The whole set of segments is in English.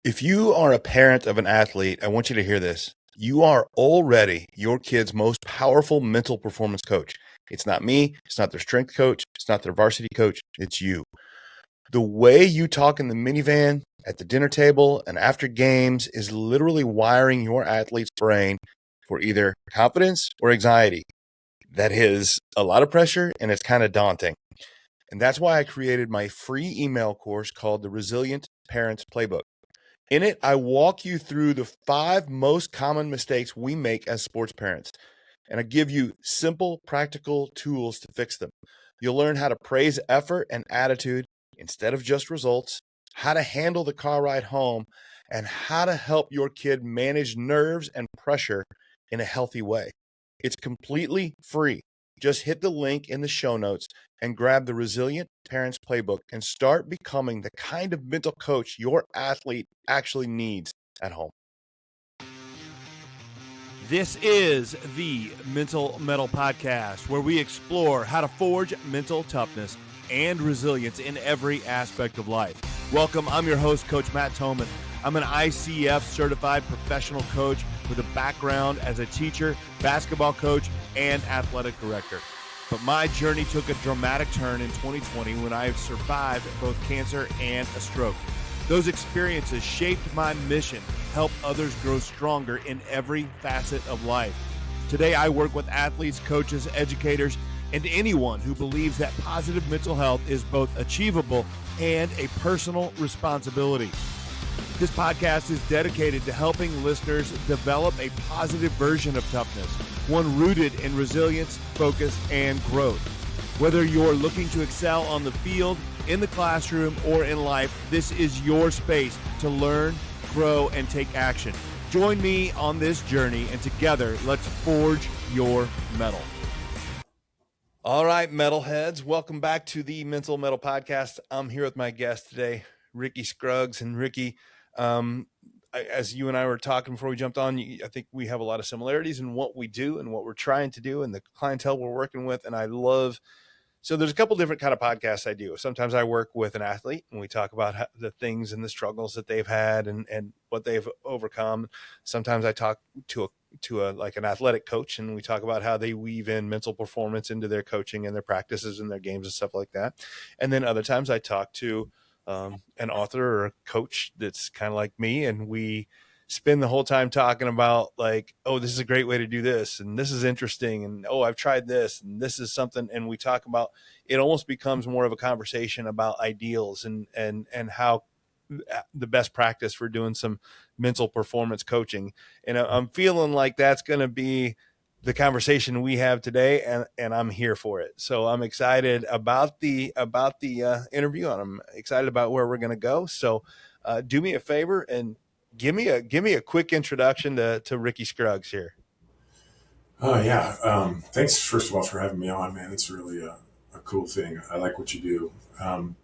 If you are a parent of an athlete, I want you to hear this. You are already your kid's most powerful mental performance coach. It's not me. It's not their strength coach. It's not their varsity coach. It's you. The way you talk in the minivan, at the dinner table, and after games is literally wiring your athlete's brain for either confidence or anxiety. That is a lot of pressure, and it's kind of daunting. And that's why I created my free email course called the Resilient Parents Playbook. In it, I walk you through the 5 most common mistakes we make as sports parents, and I give you simple, practical tools to fix them. You'll learn how to praise effort and attitude instead of just results, how to handle the car ride home, and how to help your kid manage nerves and pressure in a healthy way. It's completely free. Just hit the link in the show notes and grab the Resilient Parents Playbook and start becoming the kind of mental coach your athlete actually needs at home. This is the Mental Mettle Podcast, where we explore how to forge mental toughness and resilience in every aspect of life. Welcome, I'm your host, Coach Matt Toman. I'm an ICF certified professional coach with a background as a teacher, basketball coach, and athletic director. But my journey took a dramatic turn in 2020 when I survived both cancer and a stroke. Those experiences shaped my mission, help others grow stronger in every facet of life. Today, I work with athletes, coaches, educators, and anyone who believes that positive mental health is both achievable and a personal responsibility. This podcast is dedicated to helping listeners develop a positive version of toughness, one rooted in resilience, focus, and growth. Whether you're looking to excel on the field, in the classroom, or in life, this is your space to learn, grow, and take action. Join me on this journey, and together, let's forge your mettle. All right, metalheads, welcome back to the Mental Mettle Podcast. I'm here with my guest today, Ricky Scruggs. And Ricky, as you and I were talking before we jumped on, I think we have a lot of similarities in what we do and what we're trying to do and the clientele we're working with. And I love, so there's a couple different kind of podcasts I do. Sometimes I work with an athlete and we talk about the things and the struggles that they've had and what they've overcome. Sometimes I talk to like an athletic coach and we talk about how they weave in mental performance into their coaching and their practices and their games and stuff like that. And then other times I talk to an author or a coach that's kind of like me, and we spend the whole time talking about like, oh, this is a great way to do this, and this is interesting, and oh, I've tried this, and this is something, and we talk about it. Almost becomes more of a conversation about ideals and how the best practice for doing some mental performance coaching. And I'm feeling like that's going to be the conversation we have today, and I'm here for it. So I'm excited about the interview, and I'm excited about where we're going to go. So do me a favor and give me a quick introduction to Ricky Scruggs here. Oh yeah. Thanks first of all for having me on, man. It's really a cool thing. I like what you do.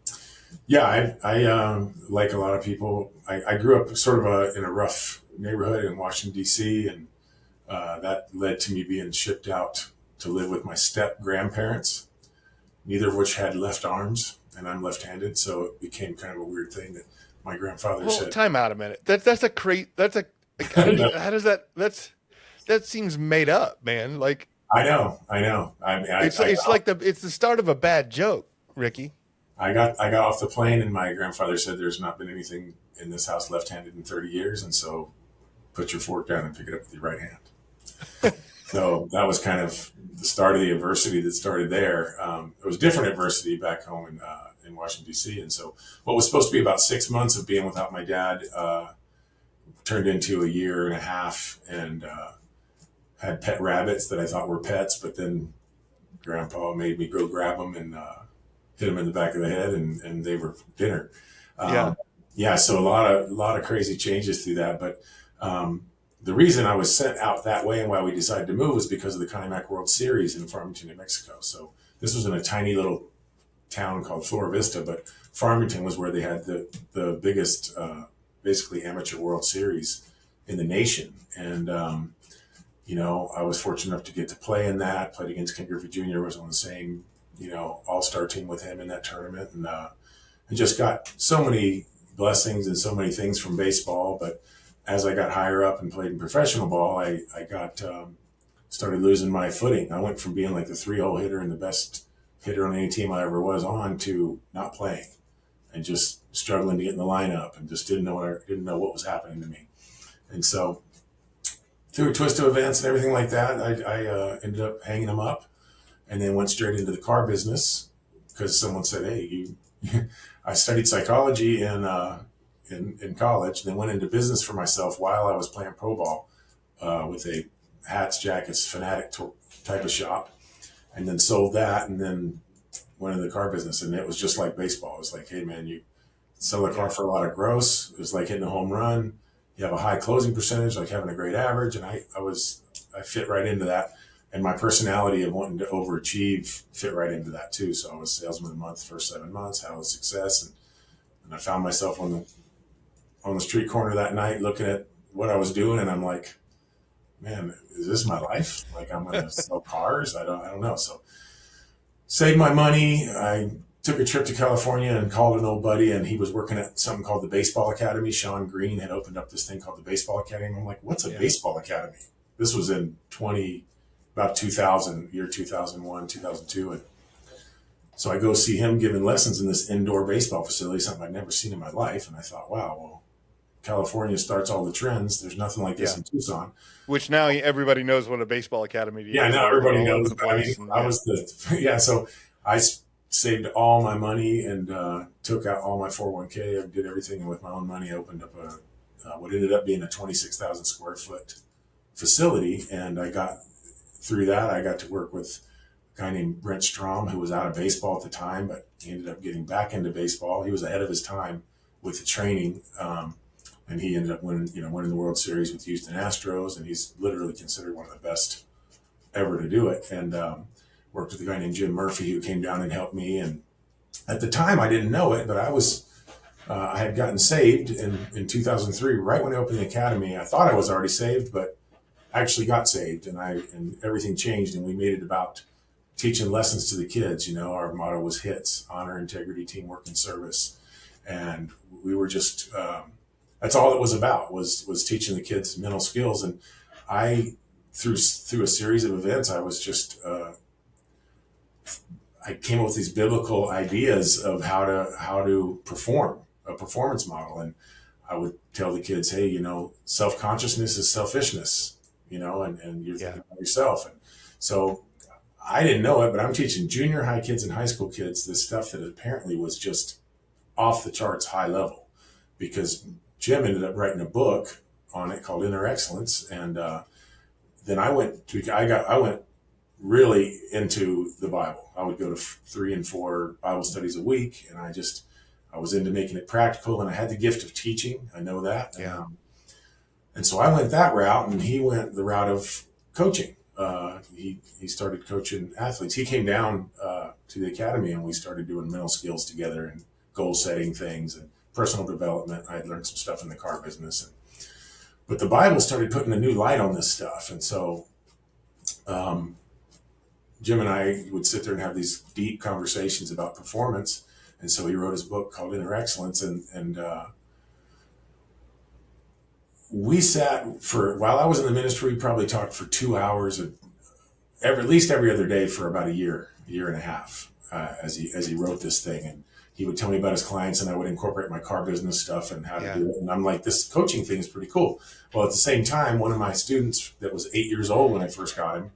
Yeah, I like a lot of people. I grew up sort of in a rough neighborhood in Washington, D.C., and that led to me being shipped out to live with my step-grandparents, neither of which had left arms, and I'm left-handed, so it became kind of a weird thing that my grandfather said. Time out a minute. That seems made up, man. Like I know. It's the start of a bad joke, Ricky. I got off the plane and my grandfather said there's not been anything in this house left-handed in 30 years, and so put your fork down and pick it up with your right hand. So that was kind of the start of the adversity that started there. It was different adversity back home in Washington, D.C. And so what was supposed to be about 6 months of being without my dad turned into a year and a half, and had pet rabbits that I thought were pets, but then Grandpa made me go grab them and hit them in the back of the head, and they were dinner. So a lot of crazy changes through that. But the reason I was sent out that way and why we decided to move was because of the Kayak World Series in Farmington, New Mexico. So this was in a tiny little town called Flora Vista, but Farmington was where they had the biggest, basically amateur World Series in the nation. And, I was fortunate enough to get to play in that, played against Ken Griffey Jr., was on the same, all-star team with him in that tournament. And just got so many blessings and so many things from baseball. But as I got higher up and played in professional ball, I got started losing my footing. I went from being like the 3-hole hitter and the best hitter on any team I ever was on to not playing and just struggling to get in the lineup and just didn't know what was happening to me. And so through a twist of events and everything like that, I ended up hanging them up and then went straight into the car business because someone said, hey, I studied psychology in college, and then went into business for myself while I was playing pro ball with a hats, jackets, fanatic type of shop, and then sold that and then went into the car business. And it was just like baseball. It was like, hey, man, you sell a car for a lot of gross. It was like hitting a home run. You have a high closing percentage, like having a great average. And I fit right into that. And my personality of wanting to overachieve fit right into that too. So I was salesman of the month for 7 months, had a success. And I found myself on the street corner that night looking at what I was doing. And I'm like, man, is this my life? Like I'm going to sell cars? I don't know. So saved my money. I took a trip to California and called an old buddy, and he was working at something called the Baseball Academy. Sean Green had opened up this thing called the Baseball Academy. I'm like, what's a baseball academy? This was in about 2000, year 2001, 2002. And so I go see him giving lessons in this indoor baseball facility, something I'd never seen in my life. And I thought, wow, well, California starts all the trends. There's nothing like this in Tucson. Which now everybody knows what a baseball academy is. Yeah, now everybody knows. So I saved all my money and took out all my 401k. I did everything with my own money. I opened up what ended up being a 26,000 square foot facility. And through that, I got to work with a guy named Brent Strom, who was out of baseball at the time, but he ended up getting back into baseball. He was ahead of his time with the training. And he ended up winning the World Series with Houston Astros. And he's literally considered one of the best ever to do it. And worked with a guy named Jim Murphy, who came down and helped me. And at the time, I didn't know it, but I had gotten saved in 2003, right when I opened the academy. I thought I was already saved, but I actually got saved, and everything changed. And we made it about teaching lessons to the kids. Our motto was HITS: honor, integrity, teamwork, and service. And we were just that's all it was about was teaching the kids mental skills. And I through a series of events, I was just I came up with these biblical ideas of how to perform a performance model. And I would tell the kids, hey, self-consciousness is selfishness, and you're thinking about yourself. And so I didn't know it, but I'm teaching junior high kids and high school kids this stuff that apparently was just off the charts high level, because Jim ended up writing a book on it called Inner Excellence. And then I went really into the Bible. I would go to 3 and 4 Bible studies a week, and I was into making it practical, and I had the gift of teaching. I know that. Yeah. And so I went that route, and he went the route of coaching. He started coaching athletes. He came down to the academy, and we started doing mental skills together and goal setting things and personal development. I had learned some stuff in the car business, but the Bible started putting a new light on this stuff. And so Jim and I would sit there and have these deep conversations about performance. And so he wrote his book called Inner Excellence. And we sat while I was in the ministry, we probably talked for 2 hours at least every other day for about a year and a half as he wrote this thing. And he would tell me about his clients, and I would incorporate my car business stuff and how to do it. And I'm like, this coaching thing is pretty cool. Well, at the same time, one of my students that was 8 years old when I first got him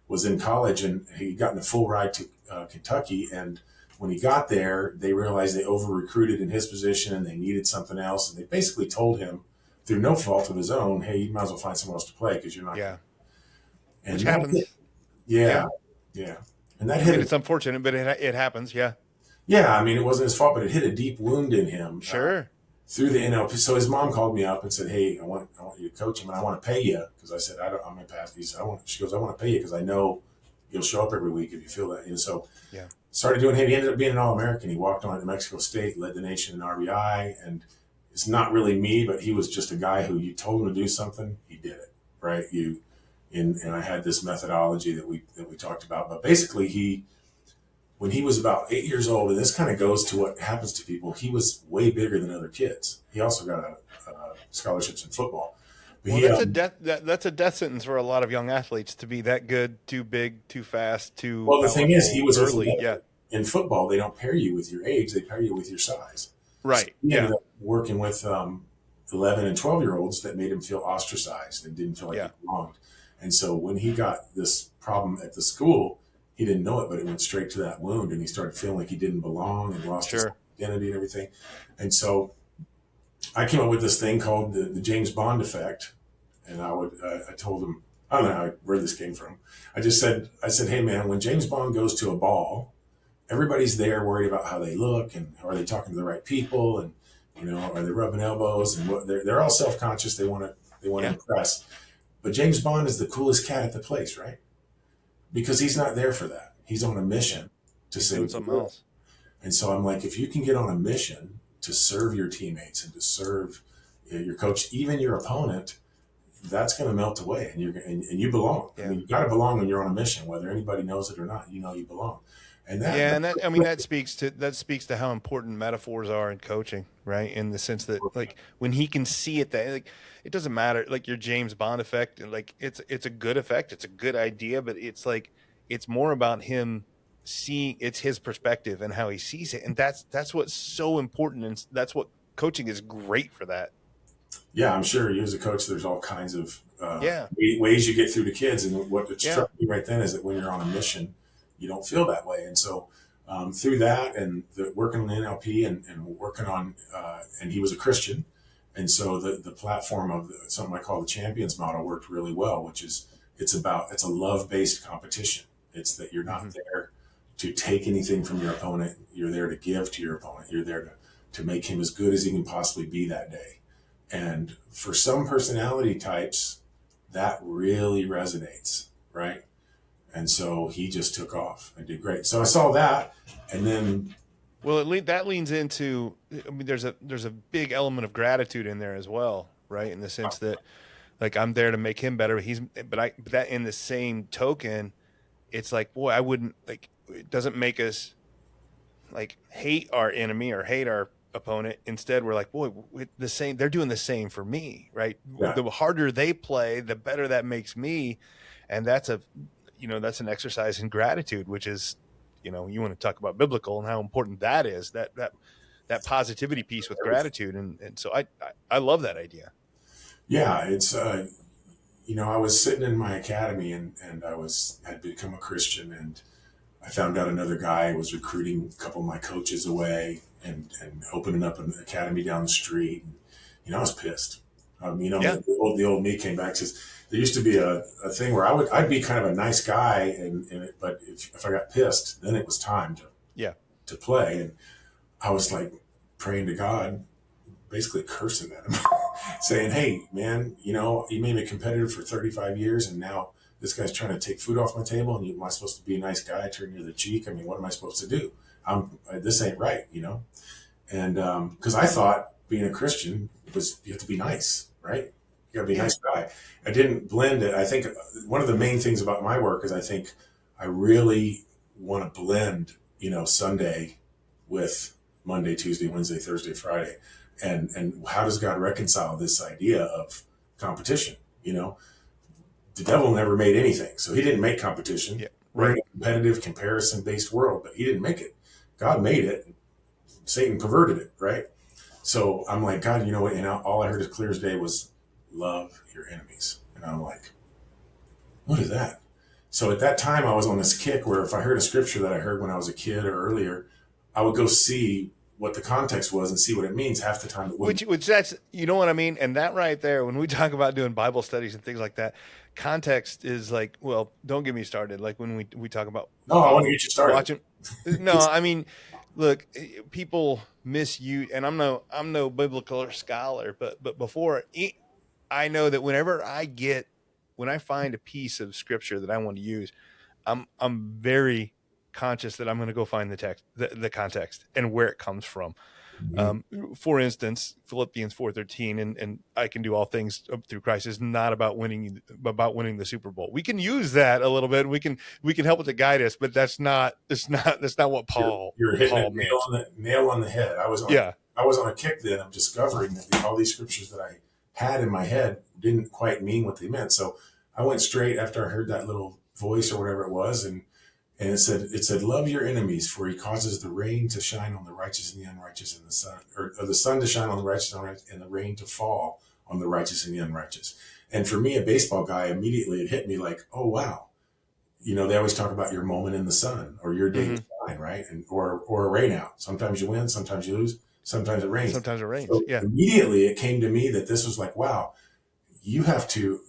was in college, and he got in a full ride to Kentucky. And when he got there, they realized they over-recruited in his position and they needed something else. And they basically told him, through no fault of his own, hey, you might as well find someone else to play because you're not. Yeah. And which happens. Yeah. And that hit. It's unfortunate, but it happens. Yeah. Yeah. I mean, it wasn't his fault, but it hit a deep wound in him. Sure. Through the NLP. So his mom called me up and said, hey, I want you to coach him, and I want to pay you. Because I said, I'm going to pass these. She goes, I want to pay you because I know you'll show up every week if you feel that. So started doing him. He ended up being an All-American. He walked on to Mexico State, led the nation in RBI. And it's not really me, but he was just a guy who you told him to do something, he did it, right? And I had this methodology that we talked about. But basically, he when he was about 8 years old, and this kind of goes to what happens to people, he was way bigger than other kids. He also got scholarships in football. But Well, he, that's a death sentence for a lot of young athletes to be that good, too big, too fast, too well, the thing is, he was early. Yeah, in football, they don't pair you with your age; they pair you with your size. right. So he ended up working with 11 and 12-year-olds that made him feel ostracized and didn't feel like he belonged. And so when he got this problem at the school, he didn't know it, but it went straight to that wound, and he started feeling like he didn't belong and lost his identity and everything. And so I came up with this thing called the James Bond effect, and I told him, I don't know where this came from. I said, hey man, when James Bond goes to a ball, everybody's there worried about how they look and are they talking to the right people, and are they rubbing elbows, and what they're all self-conscious. They want to impress. But James Bond is the coolest cat at the place, right? Because he's not there for that. He's on a mission to save something else. And so I'm like, if you can get on a mission to serve your teammates and to serve your coach, even your opponent, that's going to melt away, and you belong. Yeah. I mean, you got to belong when you're on a mission, whether anybody knows it or not. You belong. And that speaks to how important metaphors are in coaching, right? In the sense that, like, when he can see it, that, like, it doesn't matter, like your James Bond effect, like it's a good effect, it's a good idea, but it's like, it's more about him seeing, it's his perspective and how he sees it, and that's what's so important, and that's what coaching is great for that. Yeah, I'm sure you as a coach, there's all kinds of ways you get through to kids, and what struck me right then is that when you're on a mission, you don't feel that way. And so through that and working on NLP and working on, and he was a Christian. And so the platform of something I call the champions model worked really well, which is it's a love-based competition. It's that you're not there to take anything from your opponent. You're there to give to your opponent. You're there to make him as good as he can possibly be that day. And for some personality types, that really resonates, right? And so he just took off and did great. So I saw that, and then, well, that leans into, I mean, there's a big element of gratitude in there as well, right? In the sense that, like, I'm there to make him better. But that in the same token, it's like, boy, I wouldn't, like, it doesn't make us like hate our enemy or hate our opponent. Instead, we're like, boy, they're doing the same for me, right? Yeah. The harder they play, the better that makes me, and that's an exercise in gratitude, which is, you want to talk about biblical and how important that is, that positivity piece with gratitude. And so I love that idea. Yeah. It's, I was sitting in my academy and had become a Christian, and I found out another guy was recruiting a couple of my coaches away and opening up an academy down the street. And, I was pissed. The old me came back and says, there used to be a thing where I'd be kind of a nice guy, but if I got pissed, then it was time to play. And I was like praying to God, basically cursing at him, saying, hey, man, you made me competitive for 35 years, and now this guy's trying to take food off my table, and am I supposed to be a nice guy, turn you the cheek? I mean, what am I supposed to do? This ain't right, And because I thought being a Christian was you have to be nice, right? You gotta be a nice guy. I didn't blend it. I think one of the main things about my work is I think I really want to blend, Sunday with Monday, Tuesday, Wednesday, Thursday, Friday. And how does God reconcile this idea of competition? The devil never made anything, so he didn't make competition. Yeah, right. We're in a competitive, comparison-based world, but he didn't make it. God made it. Satan perverted it, right? So I'm like, God, you know what? And all I heard as clear as day was, love your enemies. And I'm like, what is that? So at that time, I was on this kick where if I heard a scripture that I heard when I was a kid or earlier, I would go see what the context was and see what it means. Half the time it wouldn't. Which that's, you know what I mean? And that right there, when we talk about doing Bible studies and things like that, context is like, well, don't get me started. Like when we talk about, no, I want to get you started. Watching. No, I mean, look, people misuse, and I'm no biblical scholar, but before I know that when I find a piece of scripture that I want to use, I'm very conscious that I'm going to go find the text, the context and where it comes from. For instance, Philippians 4:13, and I can do all things through Christ is not about winning the Super Bowl. We can use that a little bit. We can help it to guide us, but that's not what You're hitting Paul a meant. nail on the head. I was on a kick then of discovering that all these scriptures that I had in my head didn't quite mean what they meant. So I went straight after I heard that little voice or whatever it was, and it said, love your enemies, for he causes the rain to shine on the righteous and the unrighteous, and the sun to shine on the righteous and the rain to fall on the righteous and the unrighteous. And for me, a baseball guy, immediately it hit me like, oh wow, they always talk about your moment in the sun or your day to shine, right? And or a rain out. Sometimes you win, sometimes you lose, sometimes it rains. Sometimes it rains. So yeah. Immediately it came to me that this was like, wow, you have to,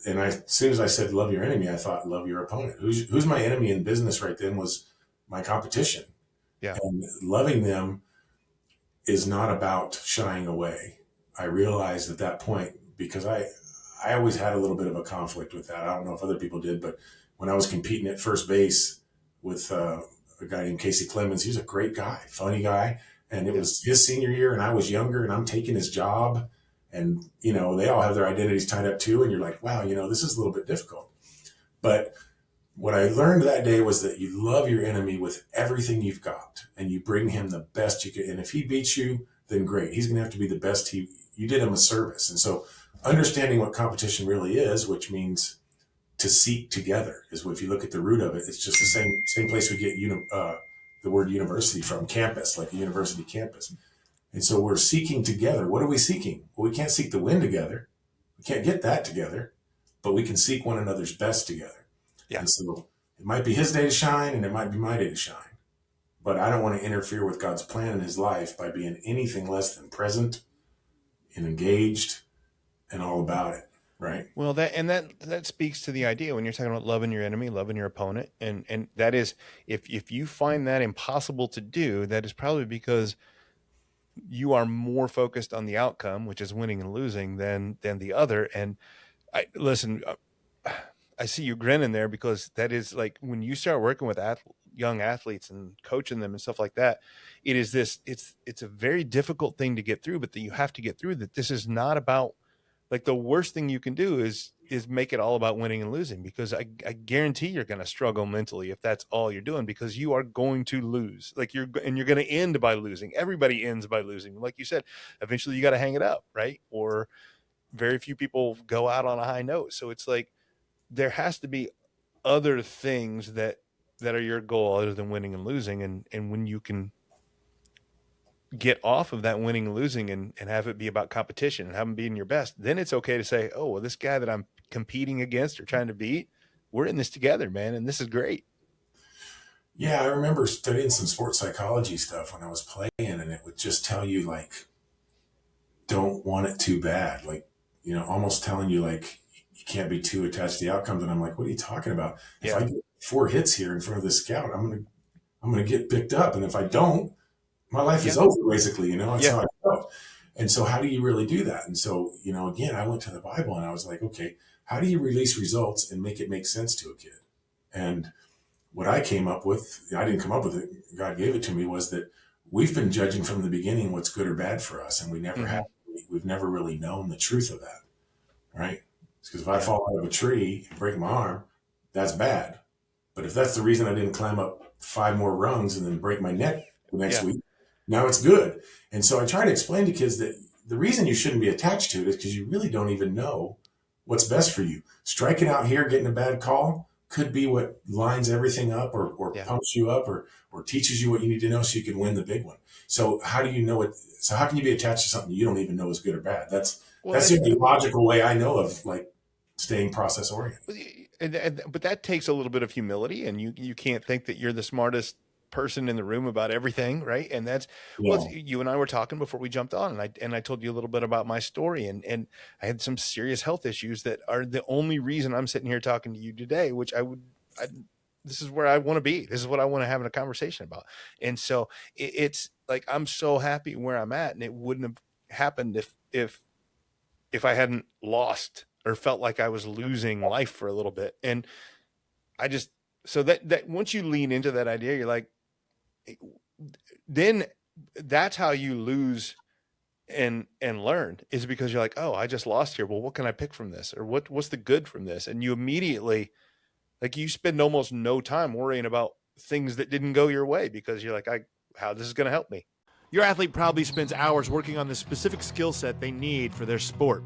as soon as I said love your enemy, I thought love your opponent. Who's my enemy in business right then was my competition. Yeah. And loving them is not about shying away. I realized at that point, because I always had a little bit of a conflict with that. I don't know if other people did, but when I was competing at first base with a guy named Casey Clemens, he was a great guy, funny guy. And it was his senior year and I was younger and I'm taking his job. And, they all have their identities tied up too. And you're like, wow, this is a little bit difficult. But what I learned that day was that you love your enemy with everything you've got and you bring him the best you can. And if he beats you, then great. He's going to have to be the best. You did him a service. And so understanding what competition really is, which means to seek together, is if you look at the root of it, it's just the same place we get the word university from, campus, like a university campus. And so we're seeking together. What are we seeking? Well, we can't seek the win together. We can't get that together, but we can seek one another's best together. Yeah. And so it might be his day to shine and it might be my day to shine, but I don't want to interfere with God's plan in his life by being anything less than present and engaged and all about it. Right. Well, that speaks to the idea when you're talking about loving your enemy, loving your opponent. And that is, if you find that impossible to do, that is probably because you are more focused on the outcome, which is winning and losing, than the other. And I see you grinning there, because that is like when you start working with young athletes and coaching them and stuff like that, it's a very difficult thing to get through, but that you have to get through, that this is not about, like, the worst thing you can do is make it all about winning and losing, because I guarantee you're going to struggle mentally if that's all you're doing, because you are going to lose. Like you're going to end by losing. Everybody ends by losing. Like you said, eventually you got to hang it up, right? Or very few people go out on a high note. So it's like, there has to be other things that are your goal other than winning and losing. And when you can get off of that winning and losing and have it be about competition and have them being your best, then it's okay to say, oh, well, this guy that I'm competing against or trying to beat, we're in this together, man. And this is great. Yeah. I remember studying some sports psychology stuff when I was playing, and it would just tell you, like, don't want it too bad. Like, almost telling you, like, you can't be too attached to the outcomes. And I'm like, what are you talking about? If I get 4 hits here in front of the scout, I'm going to get picked up. And if I don't, my life is over, basically, That's how I felt. And so how do you really do that? And so, again, I went to the Bible and I was like, okay, how do you release results and make it make sense to a kid? And what I came up with, I didn't come up with it, God gave it to me, was that we've been judging from the beginning what's good or bad for us. And we never have, we've never really known the truth of that, right? Because if I fall out of a tree and break my arm, that's bad. But if that's the reason I didn't climb up 5 more rungs and then break my neck the next week, now it's good. And so I try to explain to kids that the reason you shouldn't be attached to it is because you really don't even know what's best for you. Striking out here, getting a bad call could be what lines everything up or pumps you up or teaches you what you need to know so you can win the big one. So how do you know it? So how can you be attached to something you don't even know is good or bad? That's the only logical way I know of, like, staying process oriented. But that takes a little bit of humility, and you can't think that you're the smartest person in the room about everything, right? And that's you and I were talking before we jumped on, and I told you a little bit about my story, and I had some serious health issues that are the only reason I'm sitting here talking to you today, which this is where I want to be. This is what I want to have a conversation about. And so it's like, I'm so happy where I'm at, and it wouldn't have happened if I hadn't lost or felt like I was losing life for a little bit. And so that once you lean into that idea, you're like, then that's how you lose and learn, is because you're like, oh, I just lost here. Well, what can I pick from this? Or what's the good from this? And you immediately, like, you spend almost no time worrying about things that didn't go your way, because you're like, how this is going to help me. Your athlete probably spends hours working on the specific skill set they need for their sport.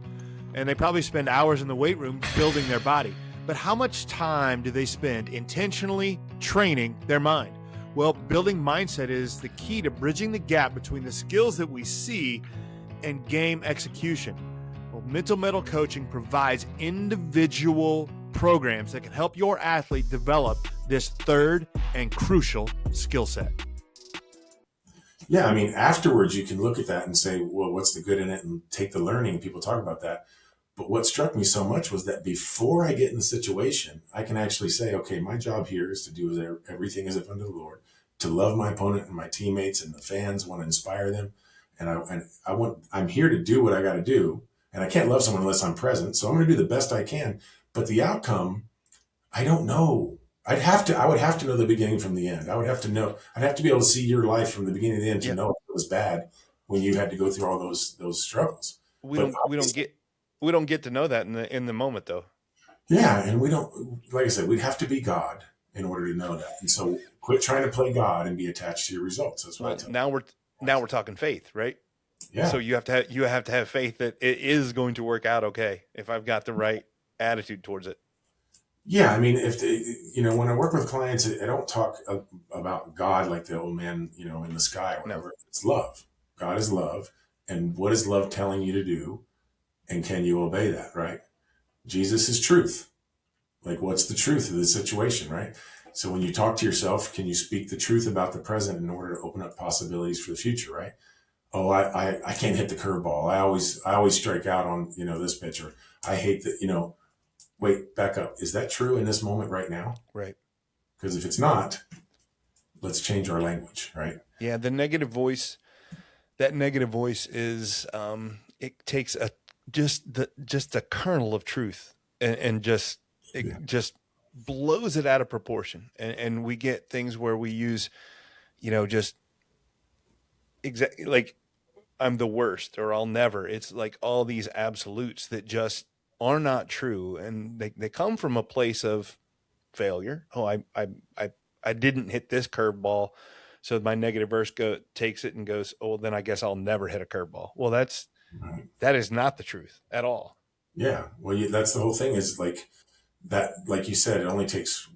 And they probably spend hours in the weight room building their body. But how much time do they spend intentionally training their mind? Well, building mindset is the key to bridging the gap between the skills that we see and game execution. Well, Mental Mettle Coaching provides individual programs that can help your athlete develop this third and crucial skill set. Yeah, I mean, afterwards you can look at that and say, well, what's the good in it, and take the learning. People talk about that. But what struck me so much was that before I get in the situation, I can actually say, okay, my job here is to do everything as if unto the Lord, to love my opponent and my teammates and the fans, want to inspire them. And I'm here to do what I got to do. And I can't love someone unless I'm present. So I'm going to do the best I can. But the outcome, I don't know. I would have to know the beginning from the end. I'd have to be able to see your life from the beginning to the end to know it was bad when you had to go through all those struggles. We don't get to know that in the moment, though. Yeah. And we don't, like I said, we'd have to be God in order to know that. And so quit trying to play God and be attached to your results. That's what I tell you. Now we're talking faith, right? Yeah. So you have to have faith that it is going to work out okay if I've got the right attitude towards it. Yeah, I mean, when I work with clients, I don't talk about God like the old man, in the sky or whatever. No. It's love. God is love. And what is love telling you to do? And can you obey that, right? Jesus is truth. Like, what's the truth of the situation, right? So when you talk to yourself, can you speak the truth about the present in order to open up possibilities for the future, right? Oh, I can't hit the curveball. I always strike out on, this pitch, or I hate that, wait, back up. Is that true in this moment right now? Right. Because if it's not, let's change our language, right? Yeah, that negative voice is, it takes just a kernel of truth and just blows it out of proportion. And we get things where we use, just exactly like, I'm the worst, or I'll never. It's like all these absolutes that just are not true, and they come from a place of failure. Oh, I didn't hit this curveball, so my negative verse takes it and goes, oh, then I guess I'll never hit a curveball. Well, that is not the truth at all. Yeah, well, that's the whole thing. Is like that, like you said, it only takes.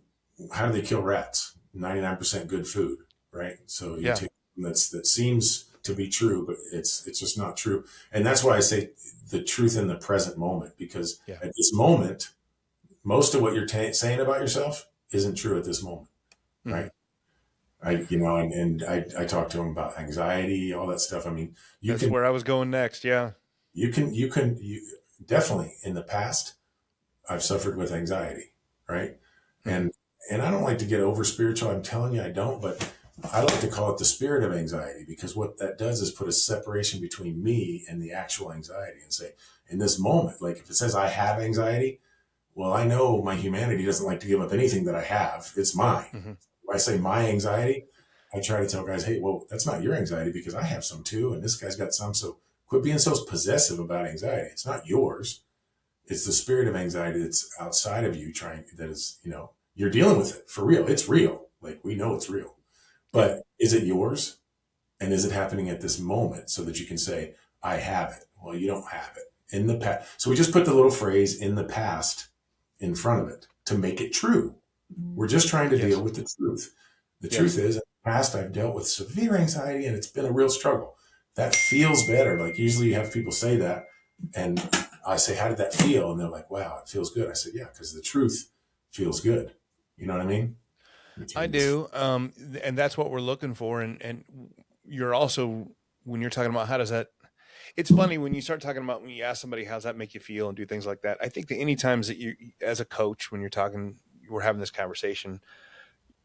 How do they kill rats? 99% good food, right? So you take that seems to be true, but it's just not true. And that's why I say the truth in the present moment, because at this moment, most of what you're saying about yourself isn't true at this moment, right? I talk to him about anxiety, all that stuff. I mean, that's where I was going next. Yeah. You definitely, in the past, I've suffered with anxiety, right? And I don't like to get over spiritual. I'm telling you, I don't, but I like to call it the spirit of anxiety, because what that does is put a separation between me and the actual anxiety, and say, in this moment, like if it says I have anxiety, well, I know my humanity doesn't like to give up anything that I have. It's mine. Mm-hmm. When I say my anxiety, I try to tell guys, hey, well, that's not your anxiety, because I have some too. And this guy's got some. So quit being so possessive about anxiety. It's not yours. It's the spirit of anxiety that's outside of you that is, you're dealing with it for real. It's real. Like, we know it's real. But is it yours? And is it happening at this moment, so that you can say, I have it? Well, you don't have it in the past. So we just put the little phrase in the past in front of it to make it true. We're just trying to deal with the truth. The truth is, in the past, I've dealt with severe anxiety, and it's been a real struggle. That feels better. Like, usually you have people say that, and I say, how did that feel? And they're like, wow, it feels good. I said, yeah, because the truth feels good. You know what I mean? I do. And that's what we're looking for. And you're also, when you're talking about how does that, it's funny when you start talking about, when you ask somebody, how's that make you feel, and do things like that. I think that any times that you, as a coach, when we're having this conversation,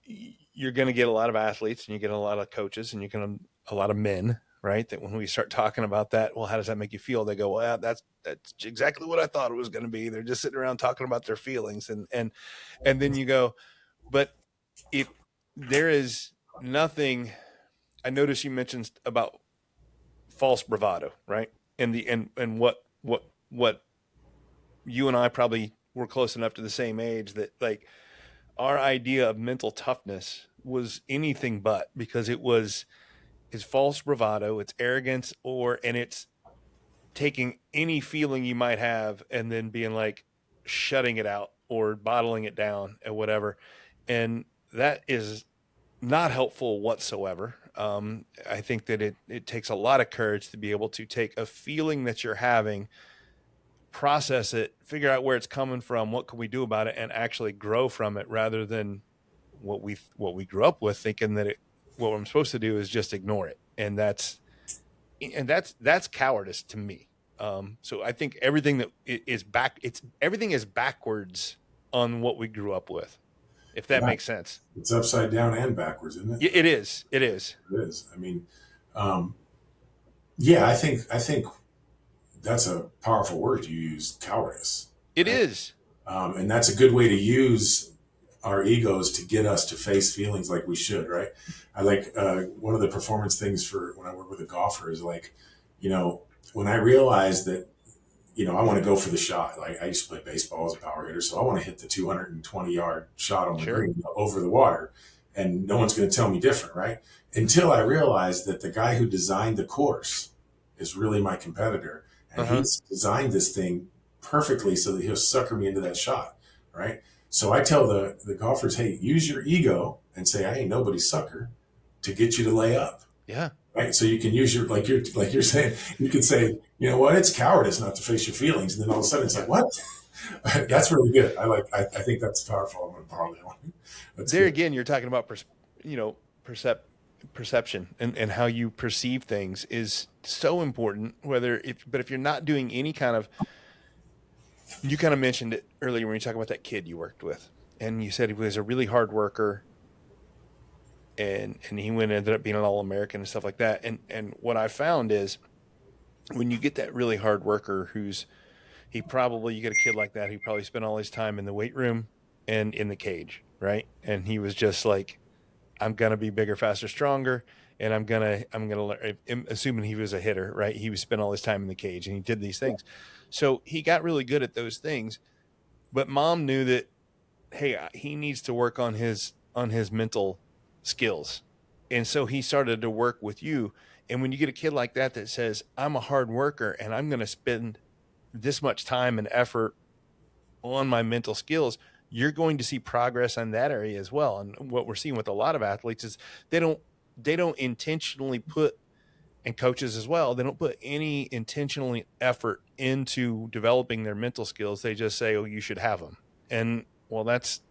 you're going to get a lot of athletes, and you get a lot of coaches, and you get a lot of men, right? That when we start talking about that, well, how does that make you feel? They go, well, that's exactly what I thought it was going to be. They're just sitting around talking about their feelings. And then you go, but if there is nothing I noticed you mentioned about false bravado, right? And what you and I probably were close enough to the same age that like our idea of mental toughness was anything but, because it's false bravado, it's arrogance, and it's taking any feeling you might have and then being like shutting it out or bottling it down or whatever. And that is not helpful whatsoever. I think that it takes a lot of courage to be able to take a feeling that you're having, process it, figure out where it's coming from, what can we do about it, and actually grow from it, rather than what we grew up with, thinking that what I'm supposed to do is just ignore it. And that's cowardice to me. So I think everything everything is backwards on what we grew up with, if that makes sense. It's upside down and backwards, isn't it? It is. It is. I mean, yeah, I think that's a powerful word you use, cowardice. It is. And that's a good way to use our egos to get us to face feelings like we should, right? I like one of the performance things for when I work with a golfer is like, when I realized that, I want to go for the shot. Like I used to play baseball as a power hitter, so I want to hit the 220-yard shot on the green over the water, and no one's going to tell me different, right? Until I realized that the guy who designed the course is really my competitor, and he's designed this thing perfectly so that he'll sucker me into that shot, right? So I tell the golfers, hey, use your ego and say, I ain't nobody's sucker, to get you to lay up. Yeah. Right. So you can use your, like you're saying, you can say, you know what, it's cowardice not to face your feelings. And then all of a sudden it's like, what? That's really good. I think that's powerful. I'm going to borrow that one. There again, you're talking about, perception and how you perceive things is so important, but if you're not doing any kind of, you kind of mentioned it earlier when you talk about that kid you worked with, and you said he was a really hard worker, and he ended up being an All-American and stuff like that. And what I found is when you get that really hard worker you get a kid like that, he probably spent all his time in the weight room and in the cage, right? And he was just like, I'm going to be bigger, faster, stronger. And I'm going to learn, assuming he was a hitter, right? He was spent all his time in the cage and he did these things. So he got really good at those things, but mom knew that, hey, he needs to work on his mental skills. And so he started to work with you. And when you get a kid like that says, I'm a hard worker and I'm going to spend this much time and effort on my mental skills, you're going to see progress on that area as well. And what we're seeing with a lot of athletes is they don't intentionally put, and coaches as well, they don't put any intentional effort into developing their mental skills. They just say, oh, you should have them. And well, that's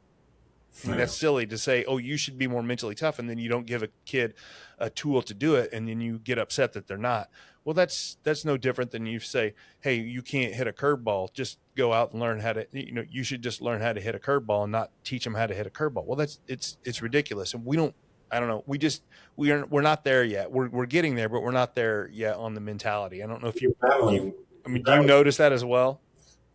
silly to say, oh, you should be more mentally tough. And then you don't give a kid a tool to do it. And then you get upset that they're not. Well, that's no different than you say, hey, you can't hit a curveball. Just go out and learn how to, you should just learn how to hit a curveball and not teach them how to hit a curveball. Well, it's ridiculous. And we're not there yet. We're getting there, but we're not there yet on the mentality. I don't know if do you notice that as well?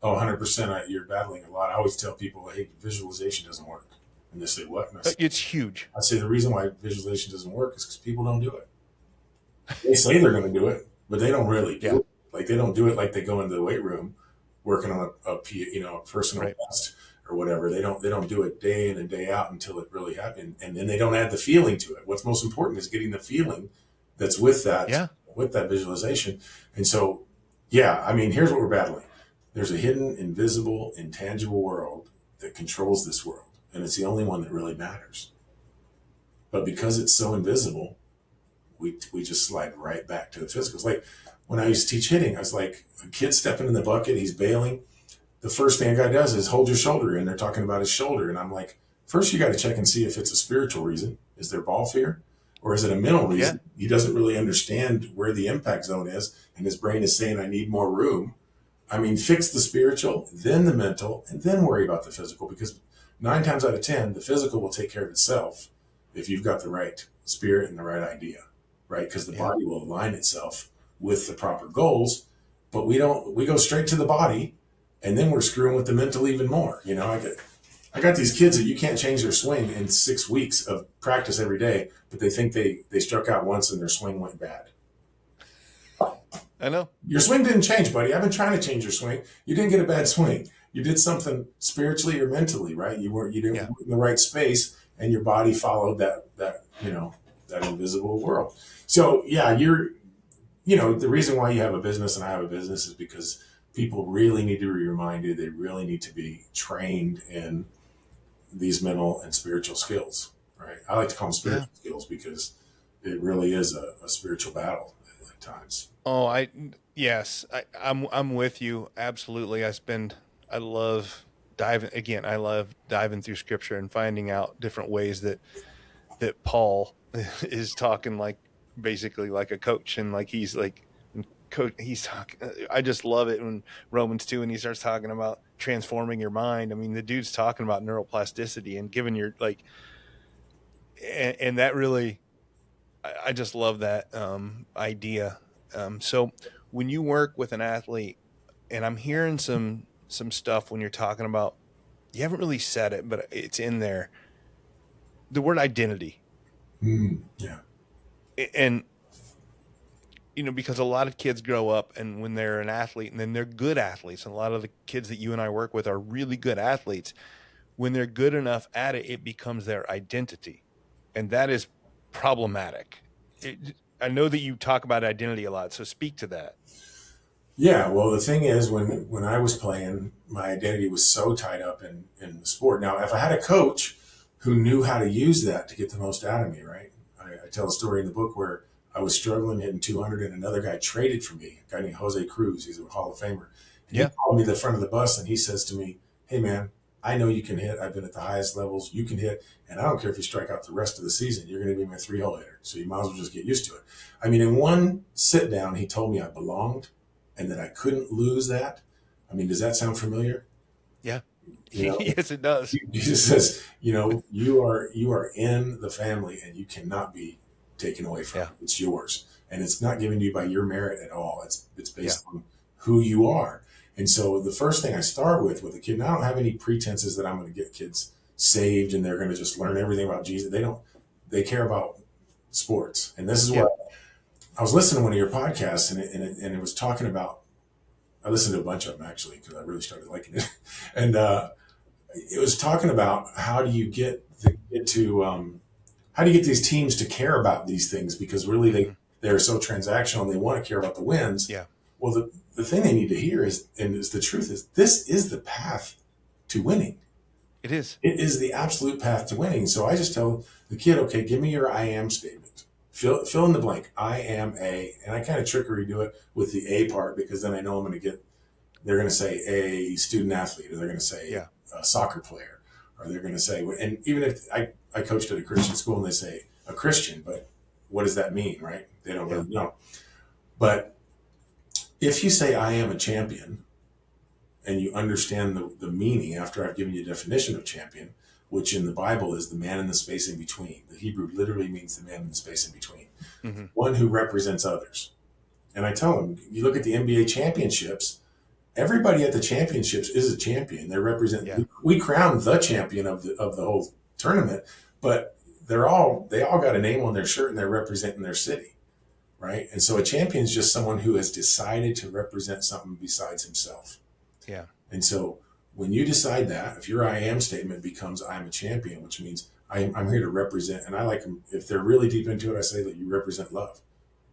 Oh, 100%. You're battling a lot. I always tell people, hey, visualization doesn't work. And they say, what? And I say, it's huge. I say the reason why visualization doesn't work is because people don't do it. They say they're going to do it, but they don't really do it. Like they don't do it like they go into the weight room working on a personal best or whatever. They don't do it day in and day out until it really happens. And then they don't add the feeling to it. What's most important is getting the feeling that's with that visualization. And so, here's what we're battling. There's a hidden, invisible, intangible world that controls this world. And it's the only one that really matters. But because it's so invisible, we just slide right back to the physical. It's like when I used to teach hitting, I was like, a kid stepping in the bucket, he's bailing. The first thing a guy does is hold your shoulder, and they're talking about his shoulder. And I'm like, first you got to check and see if it's a spiritual reason. Is there ball fear? Or is it a mental reason? Yeah. He doesn't really understand where the impact zone is, and his brain is saying, I need more room. Fix the spiritual, then the mental, and then worry about the physical, because 9 times out of 10, the physical will take care of itself if you've got the right spirit and the right idea, right? Because the body will align itself with the proper goals, but we go straight to the body, and then we're screwing with the mental even more. I got these kids that you can't change their swing in 6 weeks of practice every day, but they think they struck out once and their swing went bad. I know. Your swing didn't change, buddy. I've been trying to change your swing. You didn't get a bad swing. You did something spiritually or mentally, right? You didn't put in the right space, and your body followed that invisible world. So yeah, the reason why you have a business and I have a business is because people really need to be reminded. They really need to be trained in these mental and spiritual skills, right? I like to call them spiritual skills because it really is a spiritual battle at times. Oh, I'm with you. Absolutely. I love diving through scripture and finding out different ways that Paul is talking like basically like a coach, and like he's talking. I just love it when Romans 2 and he starts talking about transforming your mind. I mean, the dude's talking about neuroplasticity and giving your and that really, I just love that idea. So when you work with an athlete, and I'm hearing some stuff when you're talking about, you haven't really said it, but it's in there, the word identity. Yeah. And, because a lot of kids grow up and when they're an athlete and then they're good athletes, and a lot of the kids that you and I work with are really good athletes. When they're good enough at it, it becomes their identity. And that is problematic. I know that you talk about identity a lot, so speak to that. Yeah, well, the thing is, when I was playing, my identity was so tied up in the sport. Now, if I had a coach who knew how to use that to get the most out of me, right? I tell a story in the book where I was struggling hitting 200, and another guy traded for me, a guy named Jose Cruz. He's a Hall of Famer. And he called me to the front of the bus, and he says to me, "Hey, man, I know you can hit. I've been at the highest levels. You can hit, and I don't care if you strike out the rest of the season. You're going to be my 3-hole hitter, so you might as well just get used to it." I mean, in one sit down, he told me I belonged and that I couldn't lose that. I mean, does that sound familiar? Yeah. Yes, it does. He just says, you are in the family and you cannot be taken away from it. It's yours. And it's not given to you by your merit at all. It's based on who you are. And so the first thing I start with a kid, and I don't have any pretenses that I'm going to get kids saved and they're going to just learn everything about Jesus. They care about sports. And this is what I was listening to one of your podcasts, and it was talking about, I listened to a bunch of them actually, because I really started liking it. And it was talking about how do you get these teams to care about these things, because really they're so transactional and they want to care about the wins. Yeah. Well, the thing they need to hear is the truth is, this is the path to winning. It is. It is the absolute path to winning. So I just tell the kid, okay, give me your I am statement. Fill in the blank. I am a, and I kind of trickery do it with the A part, because then I know they're going to say a student athlete, or they're going to say a soccer player, or they're going to say, and even if I coached at a Christian school and they say a Christian, but what does that mean, right? They don't really know. But if you say I am a champion, and you understand the meaning after I've given you a definition of champion, which in the Bible is the man in the space in between. The Hebrew literally means the man in the space in between. Mm-hmm. One who represents others. And I tell them, you look at the NBA championships, everybody at the championships is a champion. They represent, we crown the champion of the whole tournament, but they all got a name on their shirt and they're representing their city, right? And so a champion is just someone who has decided to represent something besides himself. Yeah. And so when you decide that, if your I am statement becomes I'm a champion, which means I'm here to represent, and I like them, if they're really deep into it, I say that you represent love.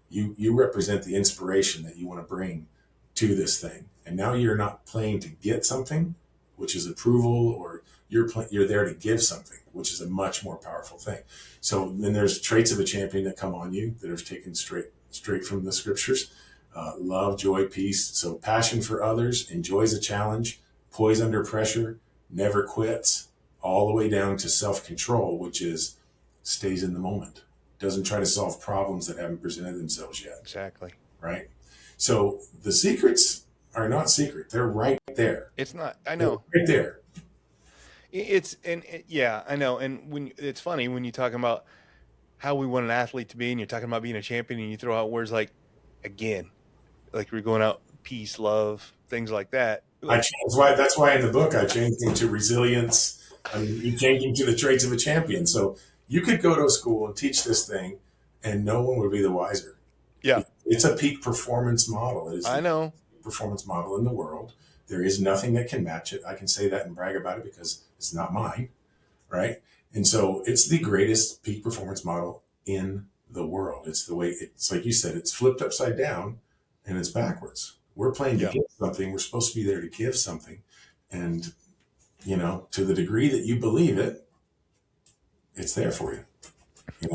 You represent the inspiration that you want to bring to this thing. And now you're not playing to get something, which is approval, or you're there to give something, which is a much more powerful thing. So then there's traits of a champion that come on you that are taken straight from the scriptures. Love, joy, peace. So passion for others, enjoys a challenge, poise under pressure, never quits, all the way down to self-control, which is stays in the moment, doesn't try to solve problems that haven't presented themselves yet. Exactly. Right? So the secrets are not secret. They're right there. It's not. I know. They're right there. I know. And when it's funny when you're talking about how we want an athlete to be, and you're talking about being a champion, and you throw out words like, again, like we're going out, peace, love, things like that. That's why in the book I changed them to resilience, I mean, you change them to the traits of a champion. So you could go to a school and teach this thing, and no one would be the wiser. Yeah, It's a peak performance model. It is I the know. performance model in the world. There is nothing that can match it. I can say that and brag about it because it's not mine, right? And so it's the greatest peak performance model in the world. It's the way, it's like you said, it's flipped upside down and it's backwards. We're playing to Yeah. give something. We're supposed to be there to give something. And, to the degree that you believe it, it's there for you.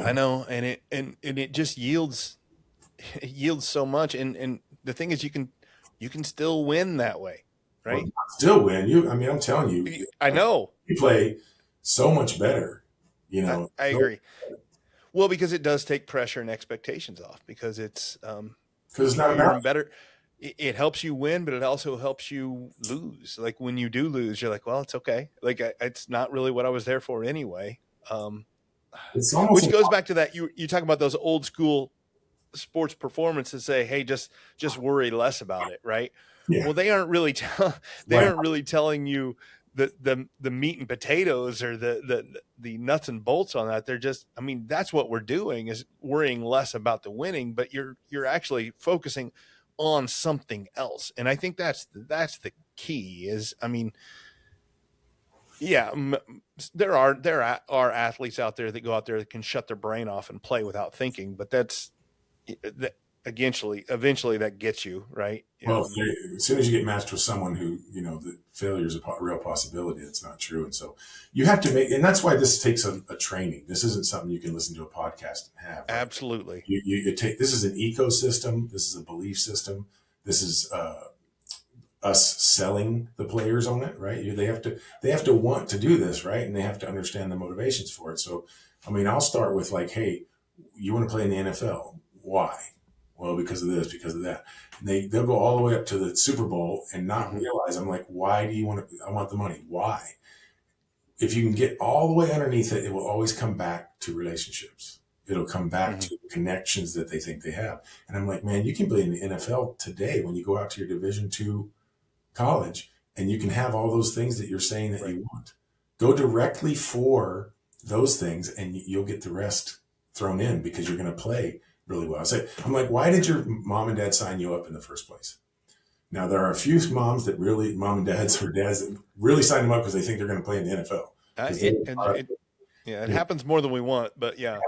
I know, and it just yields so much, and the thing is, you can still win that way, right? Well, still win. I'm telling you, I know. you play so much better, I agree. Well, because it does take pressure and expectations off, because it's because it's not you're about better. It helps you win, but it also helps you lose. Like when you do lose, you're like, well, it's okay. Like it's not really what I was there for anyway. it's almost Which goes back to that you talk about those old school sports performances. Say, hey, just worry less about it, right? yeah. Well, they aren't really Right. aren't really telling you the meat and potatoes or the nuts and bolts on that. They're just, I mean, that's what we're doing, is worrying less about the winning, but you're actually focusing on something else. And I think that's the key is, I mean, yeah, there are athletes out there that go out there that can shut their brain off and play without thinking, but that eventually that gets you right. Well, as soon as you get matched with someone who, the failure is a real possibility, it's not true. And so you have to and that's why this takes a training. This isn't something you can listen to a podcast and have. Right? Absolutely. This is an ecosystem. This is a belief system. This is us selling the players on it, right? They have to want to do this, right? And they have to understand the motivations for it. So, I'll start with like, hey, you want to play in the NFL? Why? Well, because of this, because of that. And they'll go all the way up to the Super Bowl and not realize. I'm like, why do you want to? I want the money. Why? If you can get all the way underneath it, it will always come back to relationships. It'll come back to the connections that they think they have. And I'm like, man, you can play in the NFL today when you go out to your Division II college, and you can have all those things that you're saying that you want. Go directly for those things, and you'll get the rest thrown in because you're going to play really well. I'm like, why did your mom and dad sign you up in the first place? Now, there are a few mom and dads or dads that really sign them up because they think they're going to play in the NFL. It happens more than we want, but yeah.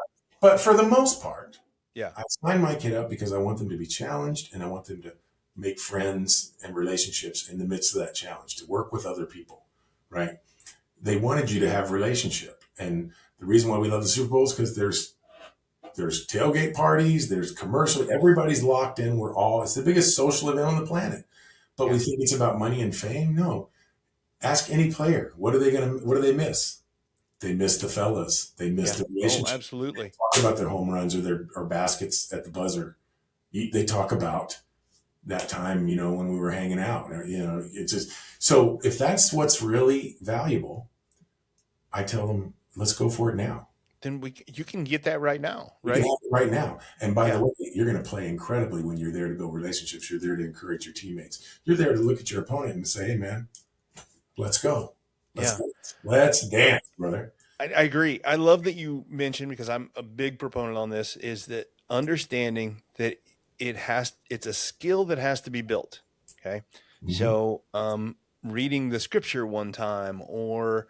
But for the most part, yeah, I sign my kid up because I want them to be challenged, and I want them to make friends and relationships in the midst of that challenge, to work with other people, right? They wanted you to have relationship. And the reason why we love the Super Bowl is because there's tailgate parties, there's commercial, everybody's locked in. It's the biggest social event on the planet. But we think it's about money and fame. No. Ask any player, what do they miss? They miss the fellas. They miss the relationship. Oh, absolutely. They talk about their home runs or baskets at the buzzer. They talk about that time, when we were hanging out, it's just, so if that's what's really valuable, I tell them, let's go for it now. Then you can get that right now, right? Right now. And by the way, you're going to play incredibly when you're there to build relationships. You're there to encourage your teammates. You're there to look at your opponent and say, hey man, let's go. Let's dance, brother. I agree. I love that you mentioned, because I'm a big proponent on this, is that understanding that it's a skill that has to be built. Okay. Mm-hmm. So, reading the scripture one time, or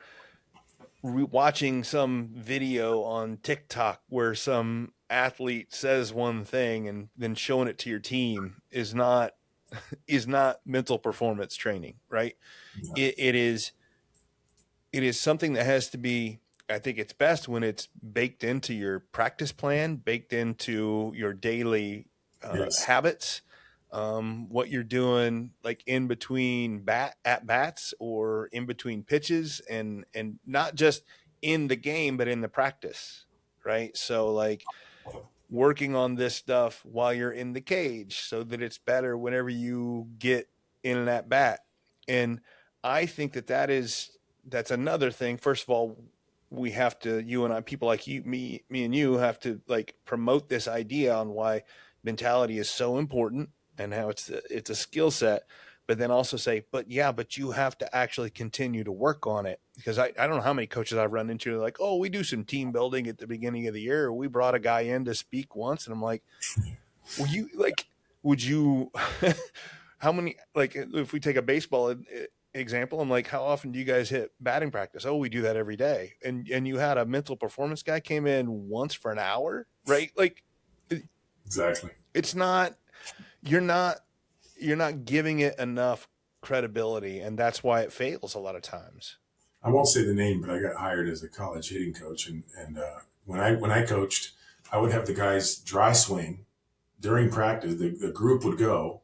watching some video on TikTok where some athlete says one thing and then showing it to your team is not mental performance training, right? Yeah. It is something that has to be, I think it's best when it's baked into your practice plan, baked into your daily habits, what you're doing, like in between at bats or in between pitches, and not just in the game, but in the practice, right? So like working on this stuff while you're in the cage so that it's better whenever you get in an at bat. And I think that's another thing. First of all, we have to, you and I, people like you, me and you, have to like promote this idea on why mentality is so important and how it's a skill set. but then also say, but you have to actually continue to work on it. Because I don't know how many coaches I've run into like, oh, we do some team building at the beginning of the year. Or we brought a guy in to speak once. And I'm like, would you, how many, like if we take a baseball example, I'm like, how often do you guys hit batting practice? Oh, we do that every day. And you had a mental performance guy came in once for an hour, right? Like, exactly. It's not, you're not giving it enough credibility, and that's why it fails a lot of times. I won't say the name, but I got hired as a college hitting coach, and when I coached, I would have the guys dry swing during practice. The group would go,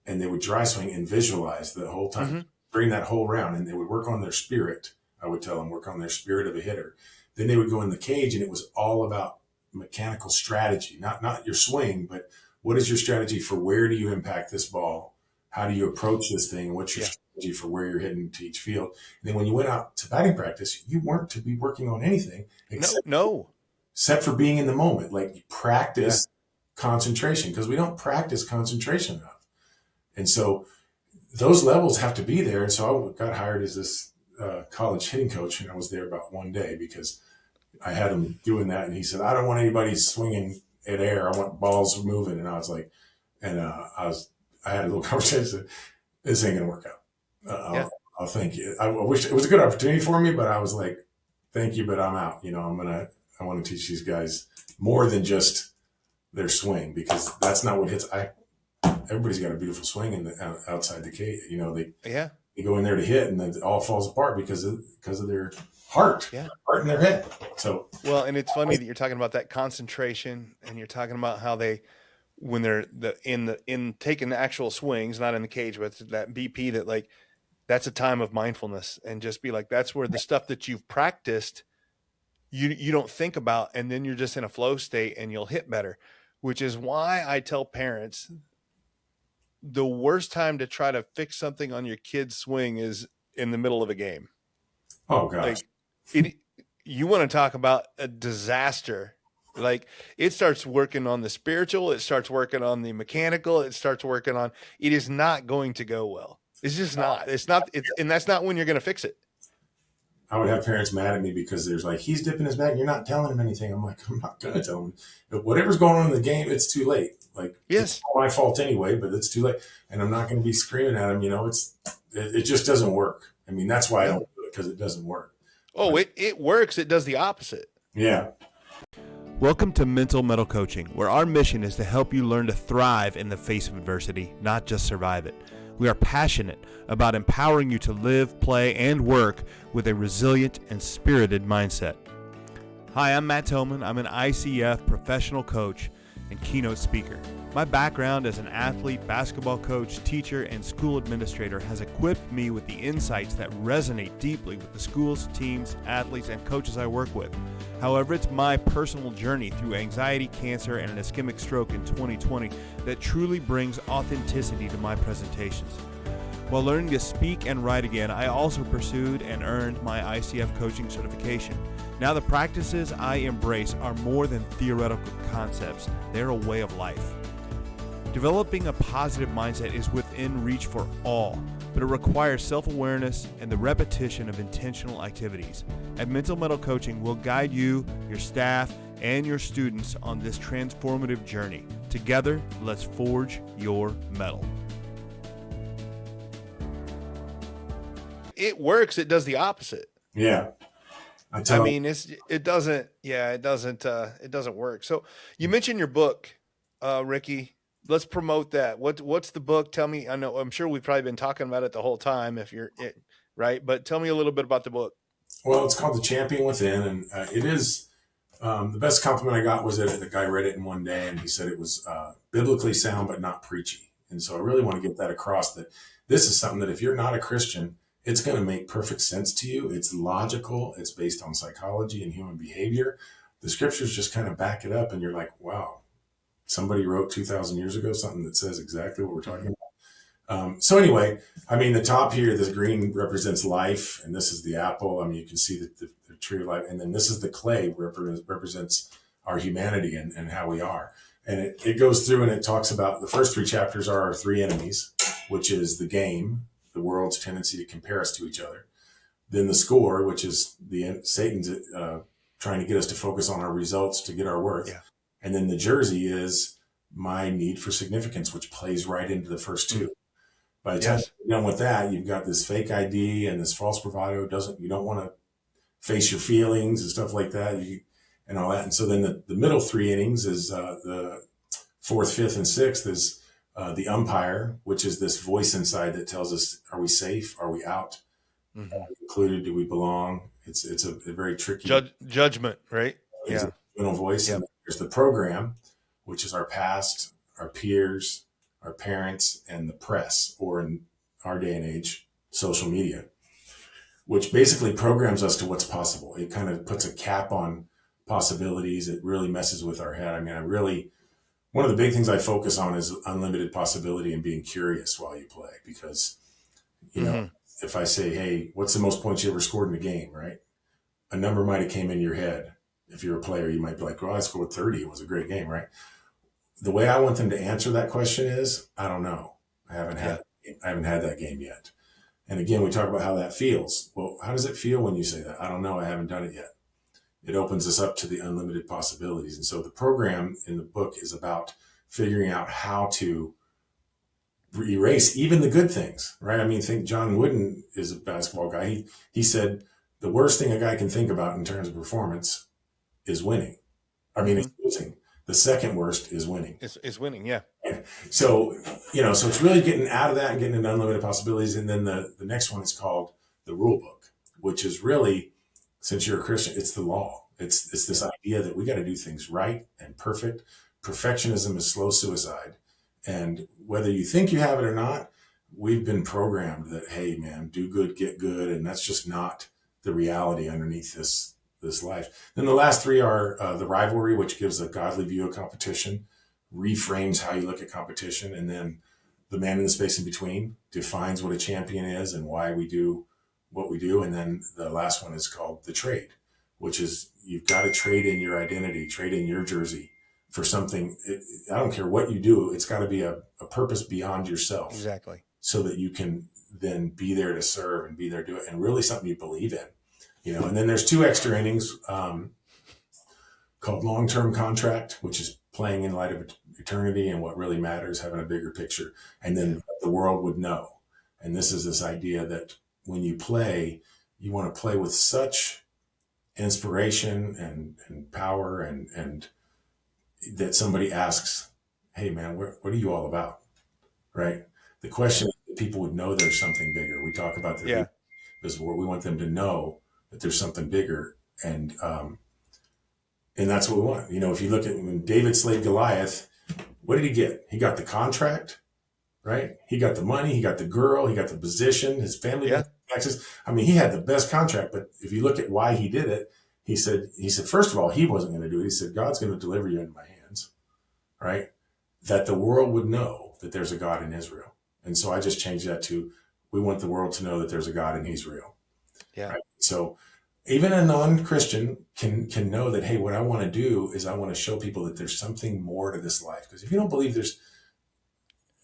and they would dry swing and visualize the whole time, bring that whole round, and they would work on their spirit. I would tell them work on their spirit of a hitter. Then they would go in the cage, and it was all about mechanical strategy, not your swing, but what is your strategy for where do you impact this ball? How do you approach this thing? What's your strategy for where you're hitting to each field? And then when you went out to batting practice, you weren't to be working on anything except for being in the moment. Like practice concentration, because we don't practice concentration enough. And so those levels have to be there. And so I got hired as this college hitting coach, and I was there about one day because I had him doing that. And he said, I don't want anybody swinging at air. I want balls moving. And I was like, I had a little conversation. This ain't going to work out. I'll thank you. I wish it was a good opportunity for me, but I was like, thank you, but I'm out. You know, I want to teach these guys more than just their swing, because that's not what hits. Everybody's got a beautiful swing in the outside the cage. You know, they go in there to hit, and then it all falls apart because of their heart in their head. So, well, and it's funny that you're talking about that concentration, and you're talking about how they, when they're in taking the actual swings, not in the cage, but that BP, that like, that's a time of mindfulness, and just be like, that's where the stuff that you've practiced, you don't think about, and then you're just in a flow state and you'll hit better, which is why I tell parents the worst time to try to fix something on your kid's swing is in the middle of a game. Oh gosh. Like, you want to talk about a disaster. Like, it starts working on the spiritual, it starts working on the mechanical, it starts working on, it is not going to go well. It's just not. And that's not when you're going to fix it. I would have parents mad at me because there's like, he's dipping his back and you're not telling him anything. I'm like, I'm not going to tell him. But whatever's going on in the game, it's too late. Like, it's not my fault anyway, but it's too late. And I'm not going to be screaming at him. You know, it just doesn't work. I mean, that's why I don't do it, because it doesn't work. Oh, it works. It does the opposite. Yeah. Welcome to Mental Mettle Coaching, where our mission is to help you learn to thrive in the face of adversity, not just survive it. We are passionate about empowering you to live, play, and work with a resilient and spirited mindset. Hi, I'm Matt Tillman. I'm an ICF professional coach and keynote speaker. My background as an athlete, basketball coach, teacher, and school administrator has equipped me with the insights that resonate deeply with the schools, teams, athletes, and coaches I work with. However, it's my personal journey through anxiety, cancer, and an ischemic stroke in 2020 that truly brings authenticity to my presentations. While learning to speak and write again, I also pursued and earned my ICF coaching certification. Now the practices I embrace are more than theoretical concepts. They're a way of life. Developing a positive mindset is within reach for all, but it requires self-awareness and the repetition of intentional activities. At Mental Mettle Coaching, we'll guide you, your staff, and your students on this transformative journey. Together, let's forge your mettle. It works. It does the opposite. Yeah. It doesn't work. So you mentioned your book, Ricky. Let's promote that. What's the book? Tell me. I'm sure we've probably been talking about it the whole time, right? But tell me a little bit about the book. Well, it's called The Champion Within, and it is the best compliment I got was that the guy read it in one day, and he said it was biblically sound but not preachy. And so I really want to get that across, that this is something that if you're not a Christian, it's going to make perfect sense to you. It's logical. It's based on psychology and human behavior. The scriptures just kind of back it up, and you're like, wow. Somebody wrote 2,000 years ago something that says exactly what we're talking about. So anyway, the top here, this green represents life, and this is the apple. You can see the tree of life. And then this is the clay, represents our humanity and how we are. And it goes through and it talks about the first three chapters are our three enemies. which is the game, the world's tendency to compare us to each other. Then the score, which is Satan's trying to get us to focus on our results to get our worth. Yeah. And then the jersey is my need for significance, which plays right into the first two. By the time you're done with that, you've got this fake ID and this false bravado. You don't want to face your feelings and stuff like that, and all that. And so then the middle three innings is the fourth, fifth, and sixth is the umpire, which is this voice inside that tells us, are we safe? Are we out? Are we included? Do we belong? It's a very tricky judgment, right? Yeah. Mental voice. Yeah. And there's the program, which is our past, our peers, our parents, and the press, or in our day and age, social media, which basically programs us to what's possible. It kind of puts a cap on possibilities. It really messes with our head. I mean, one of the big things I focus on is unlimited possibility and being curious while you play, because, you know, if I say, hey, what's the most points you ever scored in a game, right? A number might have came in your head. If you're a player, you might be like, well, I scored 30. It was a great game, right? The way I want them to answer that question is, I don't know. I haven't had that game yet. And again, we talk about how that feels. Well, how does it feel when you say that? I don't know. I haven't done it yet. It opens us up to the unlimited possibilities. And so the program in the book is about figuring out how to erase even the good things, right? I mean, think John Wooden is a basketball guy. He said the worst thing a guy can think about in terms of performance is winning. I mean, it's losing. The second worst is winning. Is winning, yeah. So, you know, so it's really getting out of that and getting into unlimited possibilities. And then the next one is called the rule book, which is really, since you're a Christian, it's the law. It's this idea that we got to do things right and perfect. Perfectionism is slow suicide. And whether you think you have it or not, we've been programmed that, hey, man, do good, get good. And that's just not the reality underneath this life. Then the last three are the rivalry, which gives a godly view of competition, reframes how you look at competition. And then the man in the space in between defines what a champion is and why we do what we do. And then the last one is called the trade, which is you've got to trade in your identity, trade in your jersey for something. I don't care what you do. It's got to be a purpose beyond yourself. Exactly. So that you can then be there to serve and be there to do it, and really something you believe in. You know, and then there's two extra innings called long-term contract, which is playing in light of eternity and what really matters, having a bigger picture. And then the world would know. And this is this idea that when you play, you want to play with such inspiration and power and that somebody asks, hey, man, what are you all about? Right? The question is that people would know there's something bigger. We talk about this where we want them to know that there's something bigger. And that's what we want. You know, if you look at when David slayed Goliath, what did he get? He got the contract, right? He got the money, he got the girl, he got the position, his family got access. I mean, he had the best contract, but if you look at why he did it, he said, first of all, he wasn't going to do it. He said, God's going to deliver you into my hands, right? That the world would know that there's a God in Israel. And so I just changed that to, we want the world to know that there's a God and he's real. Yeah. Right? So even a non-Christian can know that, hey, what I want to do is I want to show people that there's something more to this life. Because if you don't believe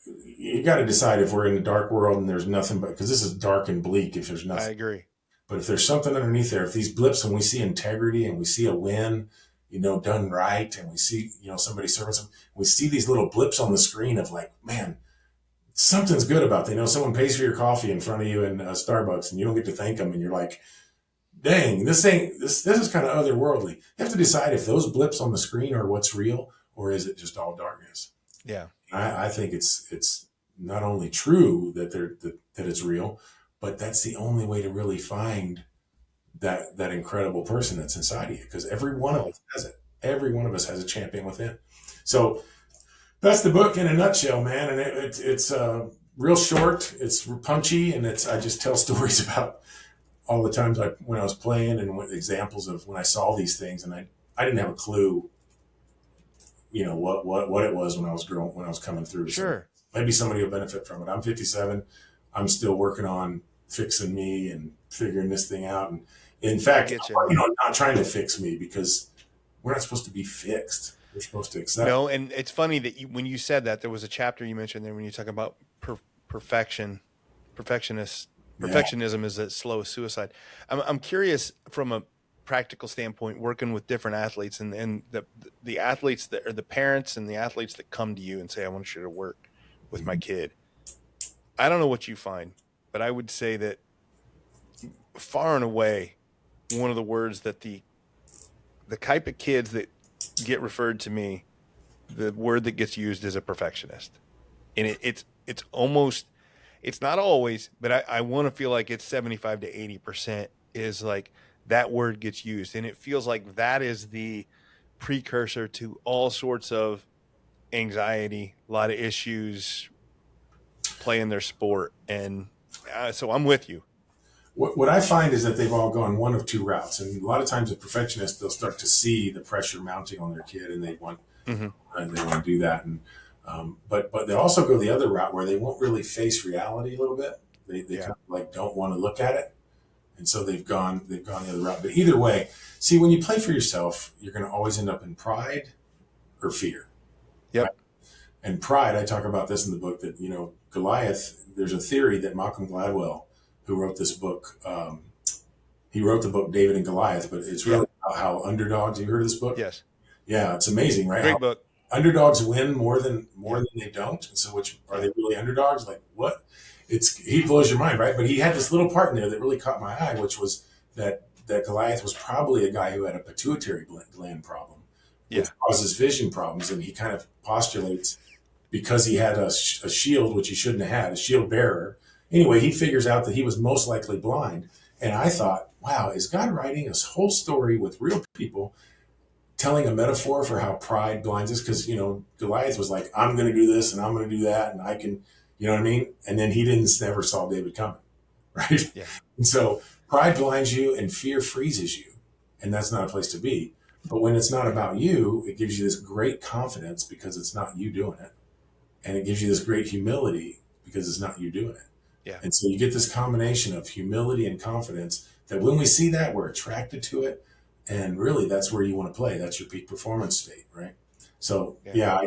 you got to decide if we're in a dark world and there's nothing but, because this is dark and bleak if there's nothing. I agree. But if there's something underneath there, if these blips and we see integrity and we see a win, you know, done right, and we see, you know, somebody serving some, we see these little blips on the screen of like, man, something's good about that. You know, someone pays for your coffee in front of you in Starbucks and you don't get to thank them and you're like, dang, this is kind of otherworldly. You have to decide if those blips on the screen are what's real or is it just all darkness? Yeah. I think it's not only true that it's real, but that's the only way to really find that incredible person that's inside of you, because every one of us has it. Every one of us has a champion within. So that's the book in a nutshell, man. And it's real short. It's punchy, and I just tell stories about all the times when I was playing and examples of when I saw these things, and I didn't have a clue, you know, what it was when I was coming through. Sure. So maybe somebody will benefit from it. I'm 57. I'm still working on fixing me and figuring this thing out. And in fact, I'm not trying to fix me, because we're not supposed to be fixed. We're supposed to accept. No, and it's funny that when you said that, there was a chapter you mentioned there when you talk about perfectionism is a slow suicide. I'm curious from a practical standpoint, working with different athletes and the athletes that are the parents and the athletes that come to you and say, I want you to work with my kid. I don't know what you find, but I would say that far and away, one of the words that the type of kids that get referred to me, the word that gets used is a perfectionist. And it's almost, it's not always, but I want to feel like it's 75 to 80% is like that word gets used. And it feels like that is the precursor to all sorts of anxiety, a lot of issues playing their sport. And so I'm with you. What I find is that they've all gone one of two routes. And a lot of times a perfectionist, they'll start to see the pressure mounting on their kid and they want to do that. And but they also go the other route where they won't really face reality a little bit. They kind of like don't want to look at it. And so they've gone the other route. But either way, see, when you play for yourself, you're going to always end up in pride or fear. Yep. Right? And pride, I talk about this in the book that, Goliath, there's a theory that Malcolm Gladwell, who wrote this book, he wrote the book David and Goliath, but it's really about how underdogs, you heard of this book? Yes. Yeah, it's amazing, right? Great book. Underdogs win more than they don't. So which are they really underdogs? Like what? He blows your mind, right? But he had this little part in there that really caught my eye, which was that Goliath was probably a guy who had a pituitary gland problem, which causes vision problems. And he kind of postulates because he had a shield, which he shouldn't have had, a shield bearer. Anyway, he figures out that he was most likely blind. And I thought, wow, is God writing a whole story with real people telling a metaphor for how pride blinds us? Because, Goliath was like, I'm going to do this and I'm going to do that. And I can, you know what I mean? And then he never saw David coming, right? Yeah. And so pride blinds you and fear freezes you. And that's not a place to be. But when it's not about you, it gives you this great confidence because it's not you doing it. And it gives you this great humility because it's not you doing it. Yeah. And so you get this combination of humility and confidence that when we see that, we're attracted to it. And really, that's where you want to play. That's your peak performance state, right? So,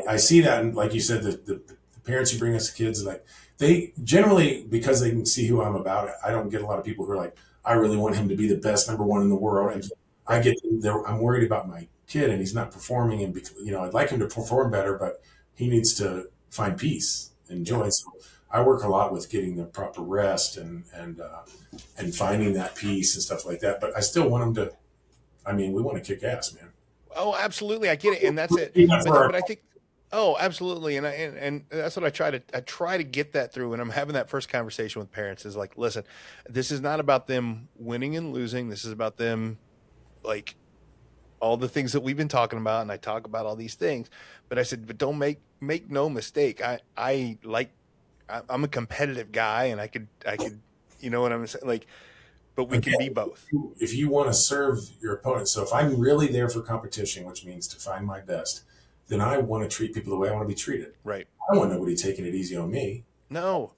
I see that. And like you said, the parents who bring us kids, like they generally, because they can see who I'm about, I don't get a lot of people who are like, I really want him to be the best number one in the world. And I get there, I'm worried about my kid and he's not performing. And, I'd like him to perform better, but he needs to find peace and joy. Yeah. So I work a lot with getting the proper rest and finding that peace and stuff like that. But I still want him to, we want to kick ass, man. Oh, absolutely. I get it. And that's it. But I think, absolutely. And that's what I try to get that through. And I'm having that first conversation with parents is like, listen, this is not about them winning and losing. This is about them, like all the things that we've been talking about. And I talk about all these things, but I said, but don't make no mistake. I'm a competitive guy and I could, you know what I'm saying? Like, but we can be both. If you want to serve your opponent. So if I'm really there for competition, which means to find my best, then I want to treat people the way I want to be treated. Right. I don't want nobody taking it easy on me. No.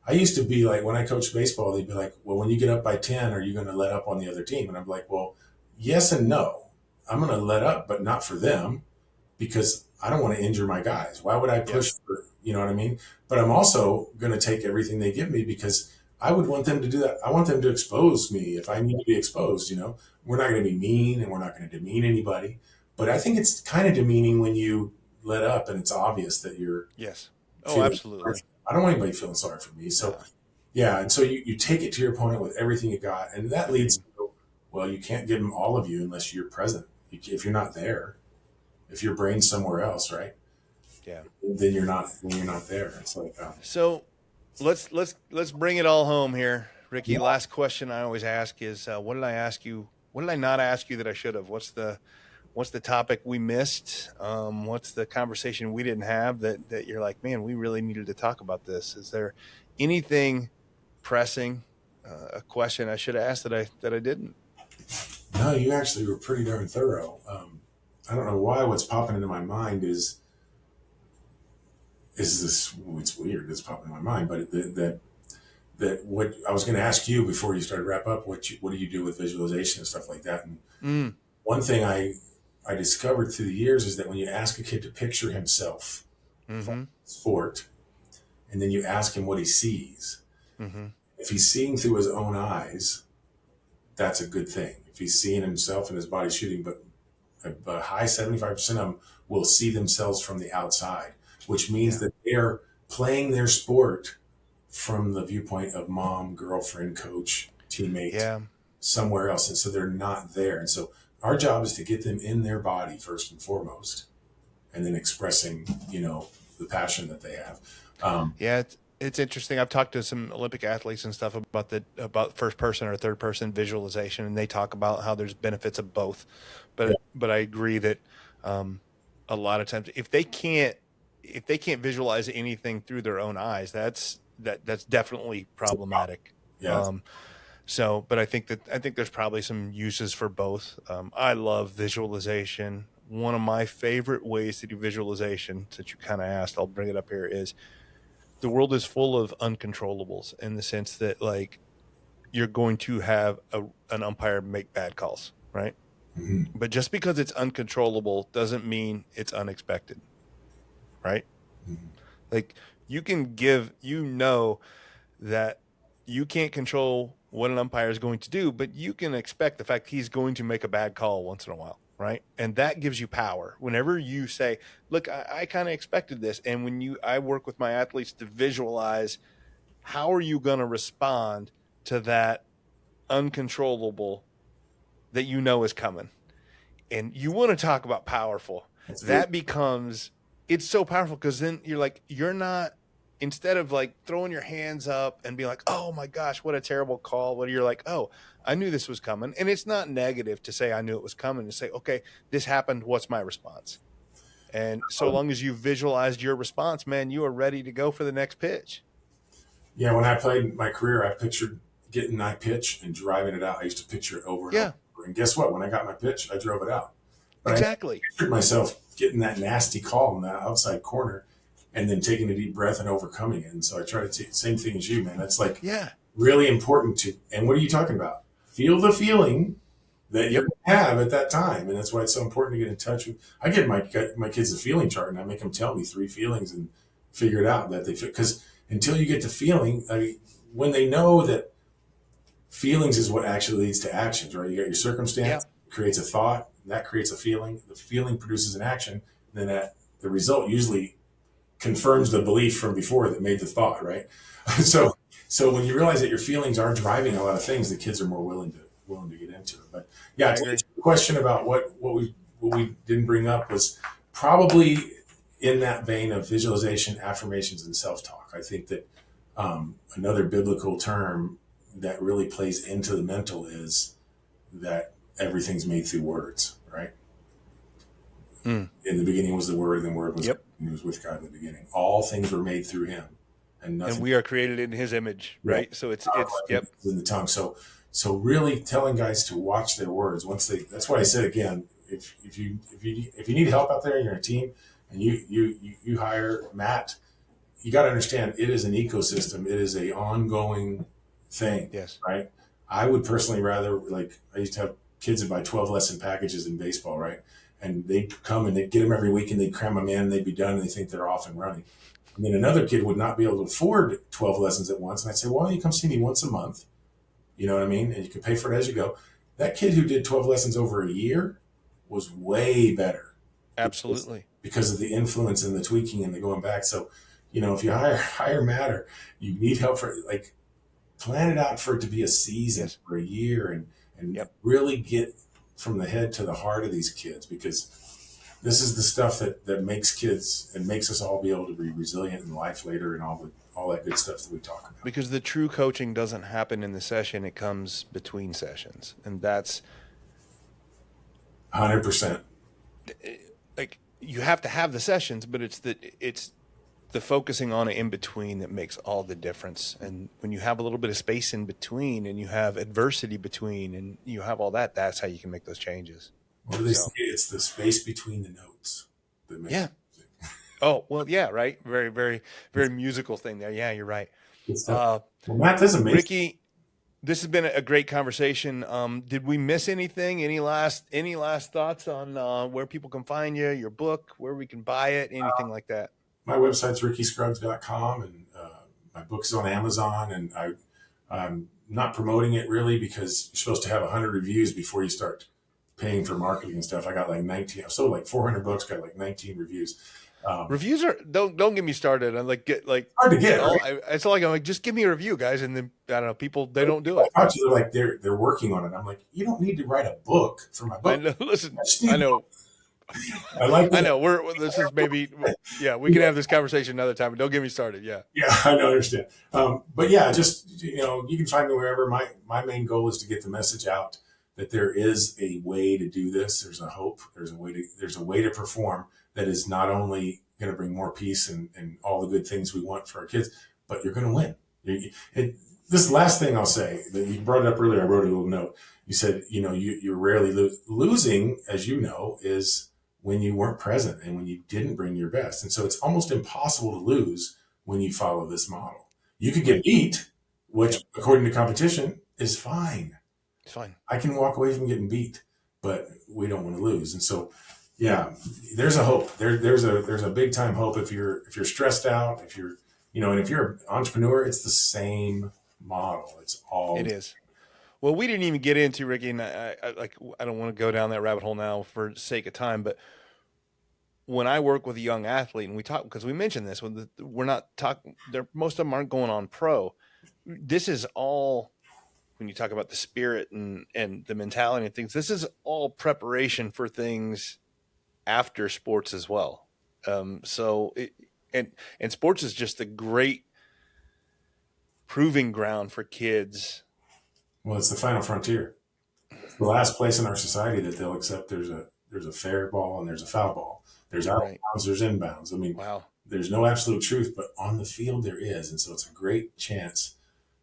I used to be like, when I coached baseball, they'd be like, well, when you get up by 10, are you going to let up on the other team? And I'm like, well, yes and no. I'm going to let up, but not for them because I don't want to injure my guys. Why would I push for, you know what I mean? But I'm also going to take everything they give me because I would want them to do that. I want them to expose me if I need to be exposed, We're not going to be mean and we're not going to demean anybody. But I think it's kind of demeaning when you let up and it's obvious that you're. Yes. Oh, absolutely. I don't want anybody feeling sorry for me. So, and so you take it to your opponent with everything you got. And that leads to, well, you can't give them all of you unless you're present. If you're not there, if your brain's somewhere else, right? Yeah. Then you're not there. It's like, So let's bring it all home here. Ricky, last question I always ask is, what did I ask you? What did I not ask you that I should have? What's the topic we missed? What's the conversation we didn't have that you're like, man, we really needed to talk about this? Is there anything pressing, a question I should have asked that I didn't? No, you actually were pretty darn thorough. I don't know why what's popping into my mind is this, it's weird, it's popping in my mind, but that what I was going to ask you before you started to wrap up, what do you do with visualization and stuff like that? And one thing I discovered through the years is that when you ask a kid to picture himself in sport, and then you ask him what he sees. Mm-hmm. If he's seeing through his own eyes, that's a good thing. If he's seeing himself and his body shooting, but a high 75% of them will see themselves from the outside, which means that they're playing their sport from the viewpoint of mom, girlfriend, coach, teammate, somewhere else. And so they're not there. And so our job is to get them in their body first and foremost, and then expressing, the passion that they have. It's interesting. I've talked to some Olympic athletes and stuff about first person or third person visualization, and they talk about how there's benefits of both. But I agree that a lot of times if they can't visualize anything through their own eyes, that's definitely problematic. But I think there's probably some uses for both. I love visualization. One of my favorite ways to do visualization, since you kind of asked, I'll bring it up here, is the world is full of uncontrollables, in the sense that, like, you're going to have an umpire make bad calls, right? Mm-hmm. But just because it's uncontrollable doesn't mean it's unexpected, right? Mm-hmm. Like, you can that you can't control what an umpire is going to do, but you can expect the fact he's going to make a bad call once in a while, right? And that gives you power. Whenever you say, look, I kind of expected this. And I work with my athletes to visualize, how are you going to respond to that uncontrollable that is coming? And you want to talk about powerful. It's so powerful, because then you're not, instead of like throwing your hands up and being like, oh my gosh, what a terrible call. What you're like, oh, I knew this was coming. And it's not negative to say I knew it was coming, to say, okay, this happened. What's my response? And so long as you visualized your response, man, you are ready to go for the next pitch. Yeah. When I played my career, I pictured getting my pitch and driving it out. I used to picture it over and over. And guess what? When I got my pitch, I drove it out. But exactly. I pictured myself getting that nasty call in the outside corner, and then taking a deep breath and overcoming it. And so I try to take the same thing as you, man. That's really important and what are you talking about? Feel the feeling that you have at that time. And that's why it's so important to get in touch with. I give my kids a feeling chart, and I make them tell me 3 feelings and figure it out that they fit. Because until you get to feeling, when they know that feelings is what actually leads to actions, right? You got your circumstance, creates a thought, that creates a feeling. The feeling produces an action. And then the result usually confirms the belief from before that made the thought, right? So when you realize that your feelings are driving a lot of things, the kids are more willing to get into it. But to answer the question about what we didn't bring up was probably in that vein of visualization, affirmations, and self-talk. I think that another biblical term that really plays into the mental is that everything's made through words, right? In the beginning was the Word, and the Word was he was with God in the beginning. All things were made through him, and we are created in his image, right? So it's in the tongue. So really telling guys to watch their words that's why I said again, if you need help out there, you're a team, and you hire Matt, you got to understand it is an ecosystem. It is a ongoing thing. Yes. Right. I would personally rather, I used to have kids that buy 12 lesson packages in baseball, right? And they'd come and they'd get them every week, and they'd cram them in, they'd be done, and they think they're off and running. And then another kid would not be able to afford 12 lessons at once. And I'd say, well, you come see me once a month. You know what I mean? And you can pay for it as you go. That kid who did 12 lessons over a year was way better. Absolutely. Because of the influence and the tweaking and the going back. So, if you hire Matt, or you need help for plan it out for it to be a season for a year, and really get from the head to the heart of these kids, because this is the stuff that makes kids and makes us all be able to be resilient in life later, and all that good stuff that we talk about. Because the true coaching doesn't happen in the session; it comes between sessions, and that's 100%. You have to have the sessions, but it's the focusing on it in between that makes all the difference. And when you have a little bit of space in between, and you have adversity between, and you have all that, that's how you can make those changes. What do they say? It's the space between the notes that makes music. Oh, well, yeah, right. Very, very, very musical thing there. Yeah, you're right. Well, Matt, this is amazing. Ricky, this has been a great conversation. Did we miss anything? Any last thoughts on where people can find you, your book, where we can buy it, anything like that? my website's rickyscruggs.com, and my book's on Amazon, and I'm not promoting it really because you're supposed to have 100 reviews before you start paying for marketing and stuff. I got like 19. I sold like 400 books, got like 19 reviews. Reviews are don't get me started. I'm like hard to get. Right? It's like I'm like, just give me a review, guys, and then I don't know, people they don't do it. They're like they're working on it. I'm like, you don't need to write a book for my book. I know. Listen, I know. I know. This is maybe we can have this conversation another time, but don't get me started. Yeah, I don't understand. But yeah, just you can find me wherever. My main goal is to get the message out that there is a way to do this. There's a hope. There's a way to perform that is not only going to bring more peace and all the good things we want for our kids, but you're going to win. This last thing I'll say, that you brought it up earlier, I wrote a little note. You said, you're rarely losing, as you know, is when you weren't present and when you didn't bring your best. And so it's almost impossible to lose when you follow this model. You could get beat, which according to competition is fine. It's fine. I can walk away from getting beat, but we don't want to lose. And so, yeah, there's a hope. There's a big time hope. If you're stressed out, if you're, and if you're an entrepreneur, it's the same model. It is. Well, we didn't even get into, Ricky, and I don't want to go down that rabbit hole now for sake of time, but when I work with a young athlete and we talk, because we mentioned this, we're not talking, most of them aren't going on pro. This is all, when you talk about the spirit and the mentality and things, this is all preparation for things after sports as well. So sports is just a great proving ground for kids. Well, it's the final frontier. It's the last place in our society that they'll accept there's a fair ball and there's a foul ball. There's out of bounds, there's inbounds. I mean, wow. There's no absolute truth, but on the field there is. And so it's a great chance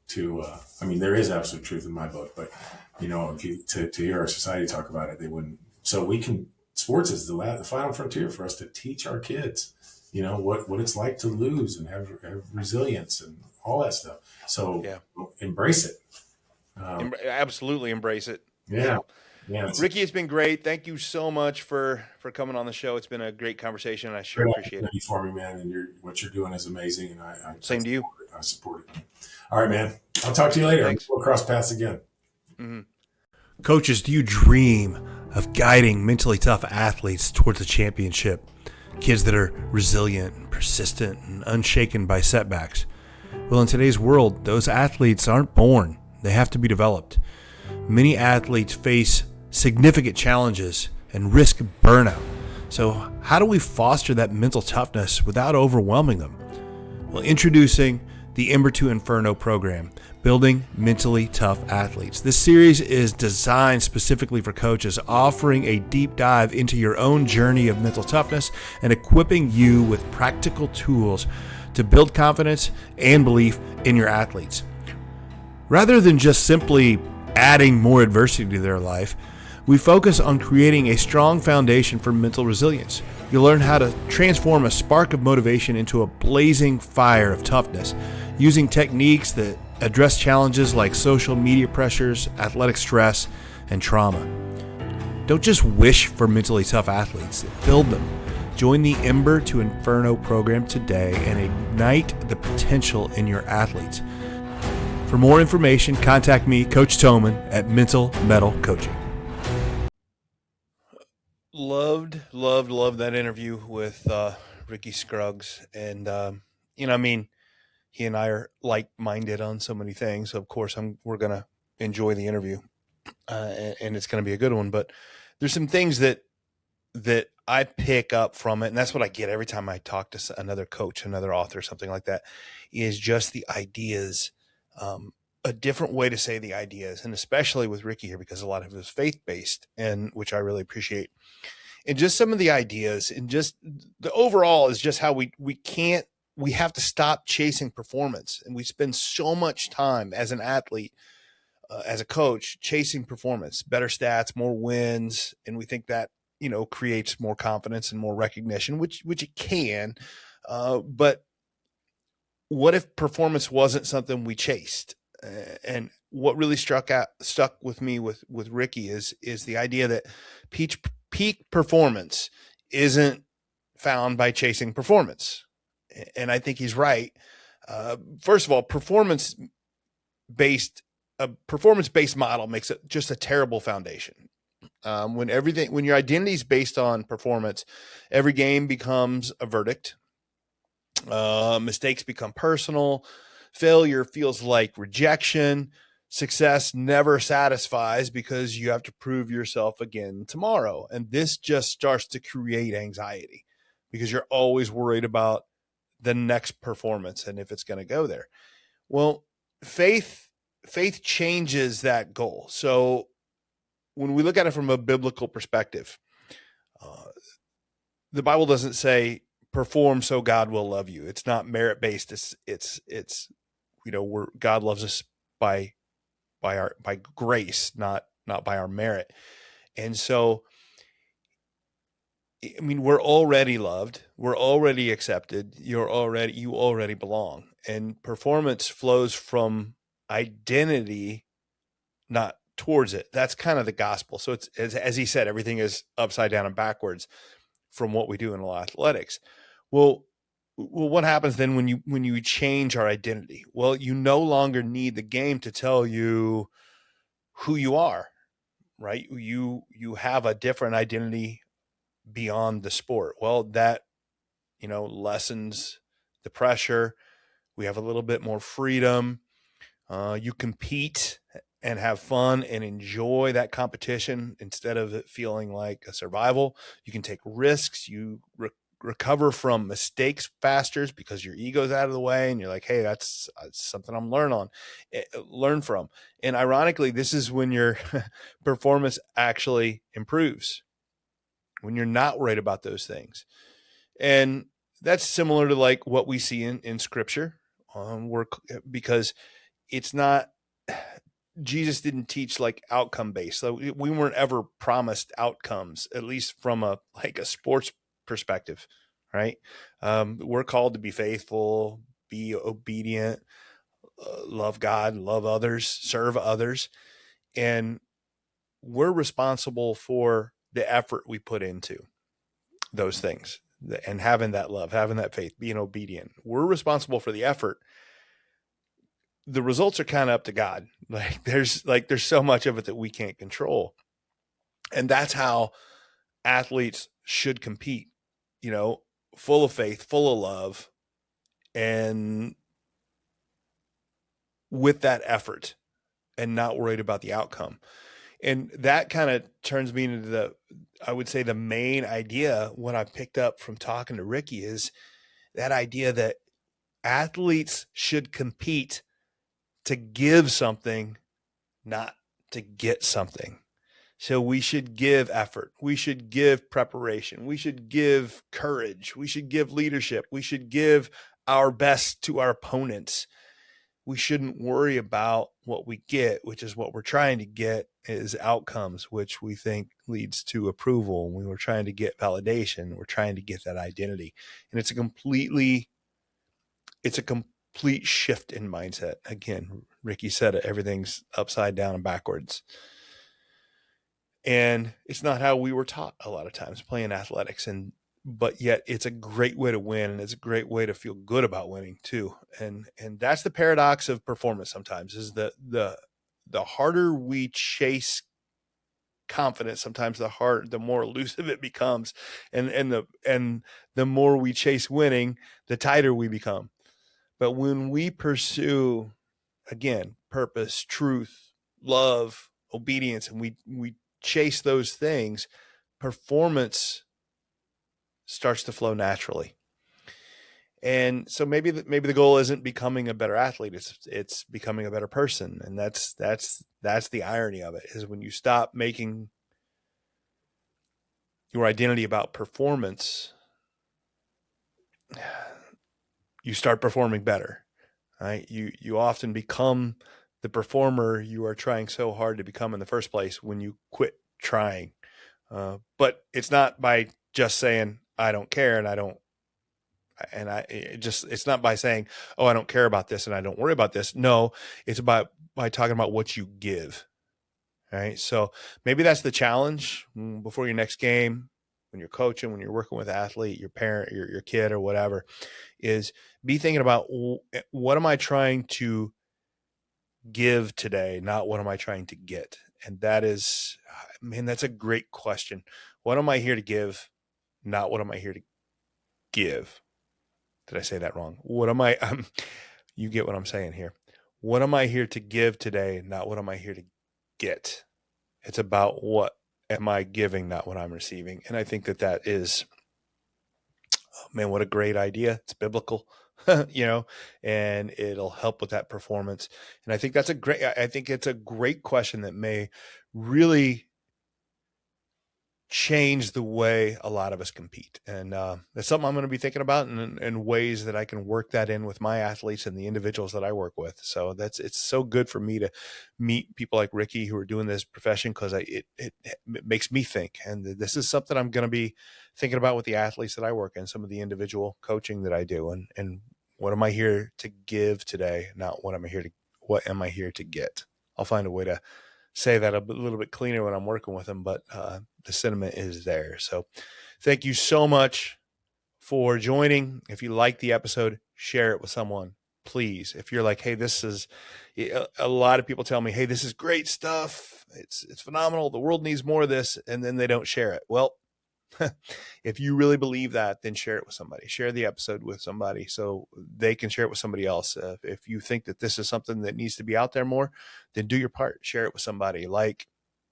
to, there is absolute truth in my book, but, to hear our society talk about it, they wouldn't. So sports is the final frontier for us to teach our kids, what it's like to lose and have resilience and all that stuff. So embrace it. Absolutely embrace it. Yeah. Yeah. Ricky, it's been great. Thank you so much for coming on the show. It's been a great conversation. I sure appreciate it. For me, man, and what you're doing is amazing, and same to you. I support it. All right, man. I'll talk to you later. Thanks. We'll cross paths again. Mm-hmm. Coaches, do you dream of guiding mentally tough athletes towards a championship? Kids that are resilient, persistent, and unshaken by setbacks. Well, in today's world, those athletes aren't born. They have to be developed. Many athletes face significant challenges and risk burnout. So how do we foster that mental toughness without overwhelming them? Well, introducing the Ember to Inferno program, Building Mentally Tough Athletes. This series is designed specifically for coaches, offering a deep dive into your own journey of mental toughness and equipping you with practical tools to build confidence and belief in your athletes. Rather than just simply adding more adversity to their life, we focus on creating a strong foundation for mental resilience. You'll learn how to transform a spark of motivation into a blazing fire of toughness, using techniques that address challenges like social media pressures, athletic stress, and trauma. Don't just wish for mentally tough athletes, build them. Join the Ember to Inferno program today and ignite the potential in your athletes. For more information, contact me, Coach Toman, at Mental Mettle Coaching. Loved that interview with Ricky Scruggs. And, he and I are like-minded on so many things. So of course, we're going to enjoy the interview and it's going to be a good one. But there's some things that I pick up from it. And that's what I get every time I talk to another coach, another author, something like that, is just the ideas, a different way to say the ideas. And especially with Ricky here, because a lot of it is faith-based, and which I really appreciate. And just some of the ideas and just the overall is just how we have to stop chasing performance. And we spend so much time as an athlete, as a coach, chasing performance, better stats, more wins. And we think that, creates more confidence and more recognition, which it can. But what if performance wasn't something we chased? And what really stuck with me with Ricky is the idea that peak performance isn't found by chasing performance. And I think he's right. First of all, performance-based model makes it just a terrible foundation. When your identity is based on performance, every game becomes a verdict. Mistakes become personal. Failure feels like rejection. Success never satisfies because you have to prove yourself again tomorrow. And this just starts to create anxiety because you're always worried about the next performance and if it's going to go there. Well, faith changes that goal. So when we look at it from a biblical perspective, the Bible doesn't say perform so God will love you. It's not merit based. It's God loves us by grace, not by our merit. And so, I mean, we're already loved. We're already accepted. You already belong. And performance flows from identity, not towards it. That's kind of the gospel. So it's, as he said, everything is upside down and backwards from what we do in athletics. Well, what happens then when you change our identity? Well, you no longer need the game to tell you who you are, right? You have a different identity beyond the sport. Well, that, lessens the pressure. We have a little bit more freedom. You compete and have fun and enjoy that competition instead of it feeling like a survival. You can take risks. You recover from mistakes faster because your ego's out of the way and you're like, hey, that's something I'm learn from. And ironically, this is when your performance actually improves, when you're not worried about those things. And that's similar to like what we see in scripture, because it's not, Jesus didn't teach like outcome based. So we weren't ever promised outcomes, at least from a sports perspective, right? We're called to be faithful, be obedient, love God, love others, serve others. And we're responsible for the effort we put into those things and having that love, having that faith, being obedient. We're responsible for the effort. The results are kind of up to God. There's so much of it that we can't control. And that's how athletes should compete, full of faith, full of love, and with that effort and not worried about the outcome. And that kind of turns me into I would say the main idea, what I picked up from talking to Ricky, is that idea that athletes should compete to give something, not to get something. So we should give effort. We should give preparation. We should give courage. We should give leadership. We should give our best to our opponents. We shouldn't worry about what we get, which is what we're trying to get is outcomes, which we think leads to approval. We were trying to get validation. We're trying to get that identity. And it's a complete shift in mindset. Again, Ricky said it, everything's upside down and backwards. And it's not how we were taught a lot of times playing athletics. But yet it's a great way to win. And it's a great way to feel good about winning too. And that's the paradox of performance sometimes, is that the harder we chase confidence, sometimes the more elusive it becomes. And the more we chase winning, the tighter we become. But when we pursue, again, purpose, truth, love, obedience, and we chase those things, performance starts to flow naturally. And so maybe the goal isn't becoming a better athlete. It's becoming a better person. And that's the irony of it, is when you stop making your identity about performance, you start performing better, right? You often become the performer you are trying so hard to become in the first place when you quit trying. But it's not by just saying, I don't care it's not by saying, oh, I don't care about this and I don't worry about this. No, it's by talking about what you give. Right. So maybe that's the challenge before your next game. when you're coaching, when you're working with athlete, your parent, your kid or whatever, is be thinking about what am I trying to give today, not what am I trying to get? And that is, man, that's a great question. What am I here to give? Not what am I here to give? Did I say that wrong? What am I, you get what I'm saying here. What am I here to give today? Not what am I here to get? It's about what am I giving, not what I'm receiving. And I think that is, oh man, what a great idea. It's biblical, and it'll help with that performance. And I think I think it's a great question that may really change the way a lot of us compete. And that's something I'm going to be thinking about and ways that I can work that in with my athletes and the individuals that I work with. So it's so good for me to meet people like Ricky who are doing this profession, because it makes me think. And this is something I'm going to be thinking about with the athletes that I work in, some of the individual coaching that I do. And what am I here to give today? Not what am I here to get? I'll find a way to say that a little bit cleaner when I'm working with them, but the sentiment is there. So thank you so much for joining. If you like the episode, share it with someone, please. If you're like, hey, a lot of people tell me, hey, this is great stuff. It's phenomenal. The world needs more of this. And then they don't share it. Well, if you really believe that, then share it with somebody. Share the episode with somebody so they can share it with somebody else. If you think that this is something that needs to be out there more, then do your part. Share it with somebody. Like,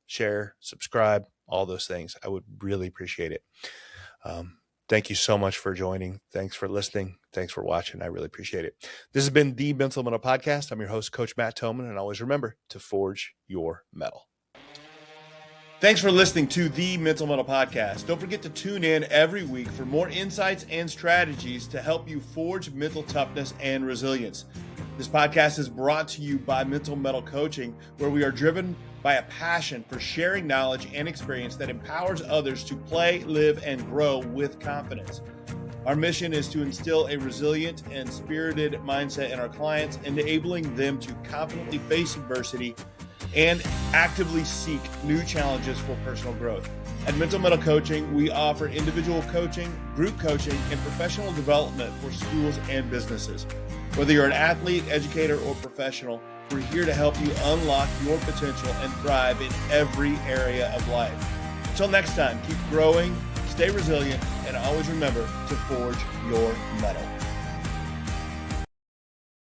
share, subscribe, all those things. I would really appreciate it. Thank you so much for joining. Thanks for listening. Thanks for watching. I really appreciate it. This has been the Mental Mettle Podcast. I'm your host, Coach Matt Toman, and always remember to forge your metal. Thanks for listening to the Mental Mettle Podcast. Don't forget to tune in every week for more insights and strategies to help you forge mental toughness and resilience. This podcast is brought to you by Mental Mettle Coaching, where we are driven by a passion for sharing knowledge and experience that empowers others to play, live, and grow with confidence. Our mission is to instill a resilient and spirited mindset in our clients, enabling them to confidently face adversity and actively seek new challenges for personal growth. At Mental Mettle Coaching, we offer individual coaching, group coaching, and professional development for schools and businesses. Whether you're an athlete, educator, or professional, we're here to help you unlock your potential and thrive in every area of life. Until next time, keep growing, stay resilient, and always remember to forge your metal.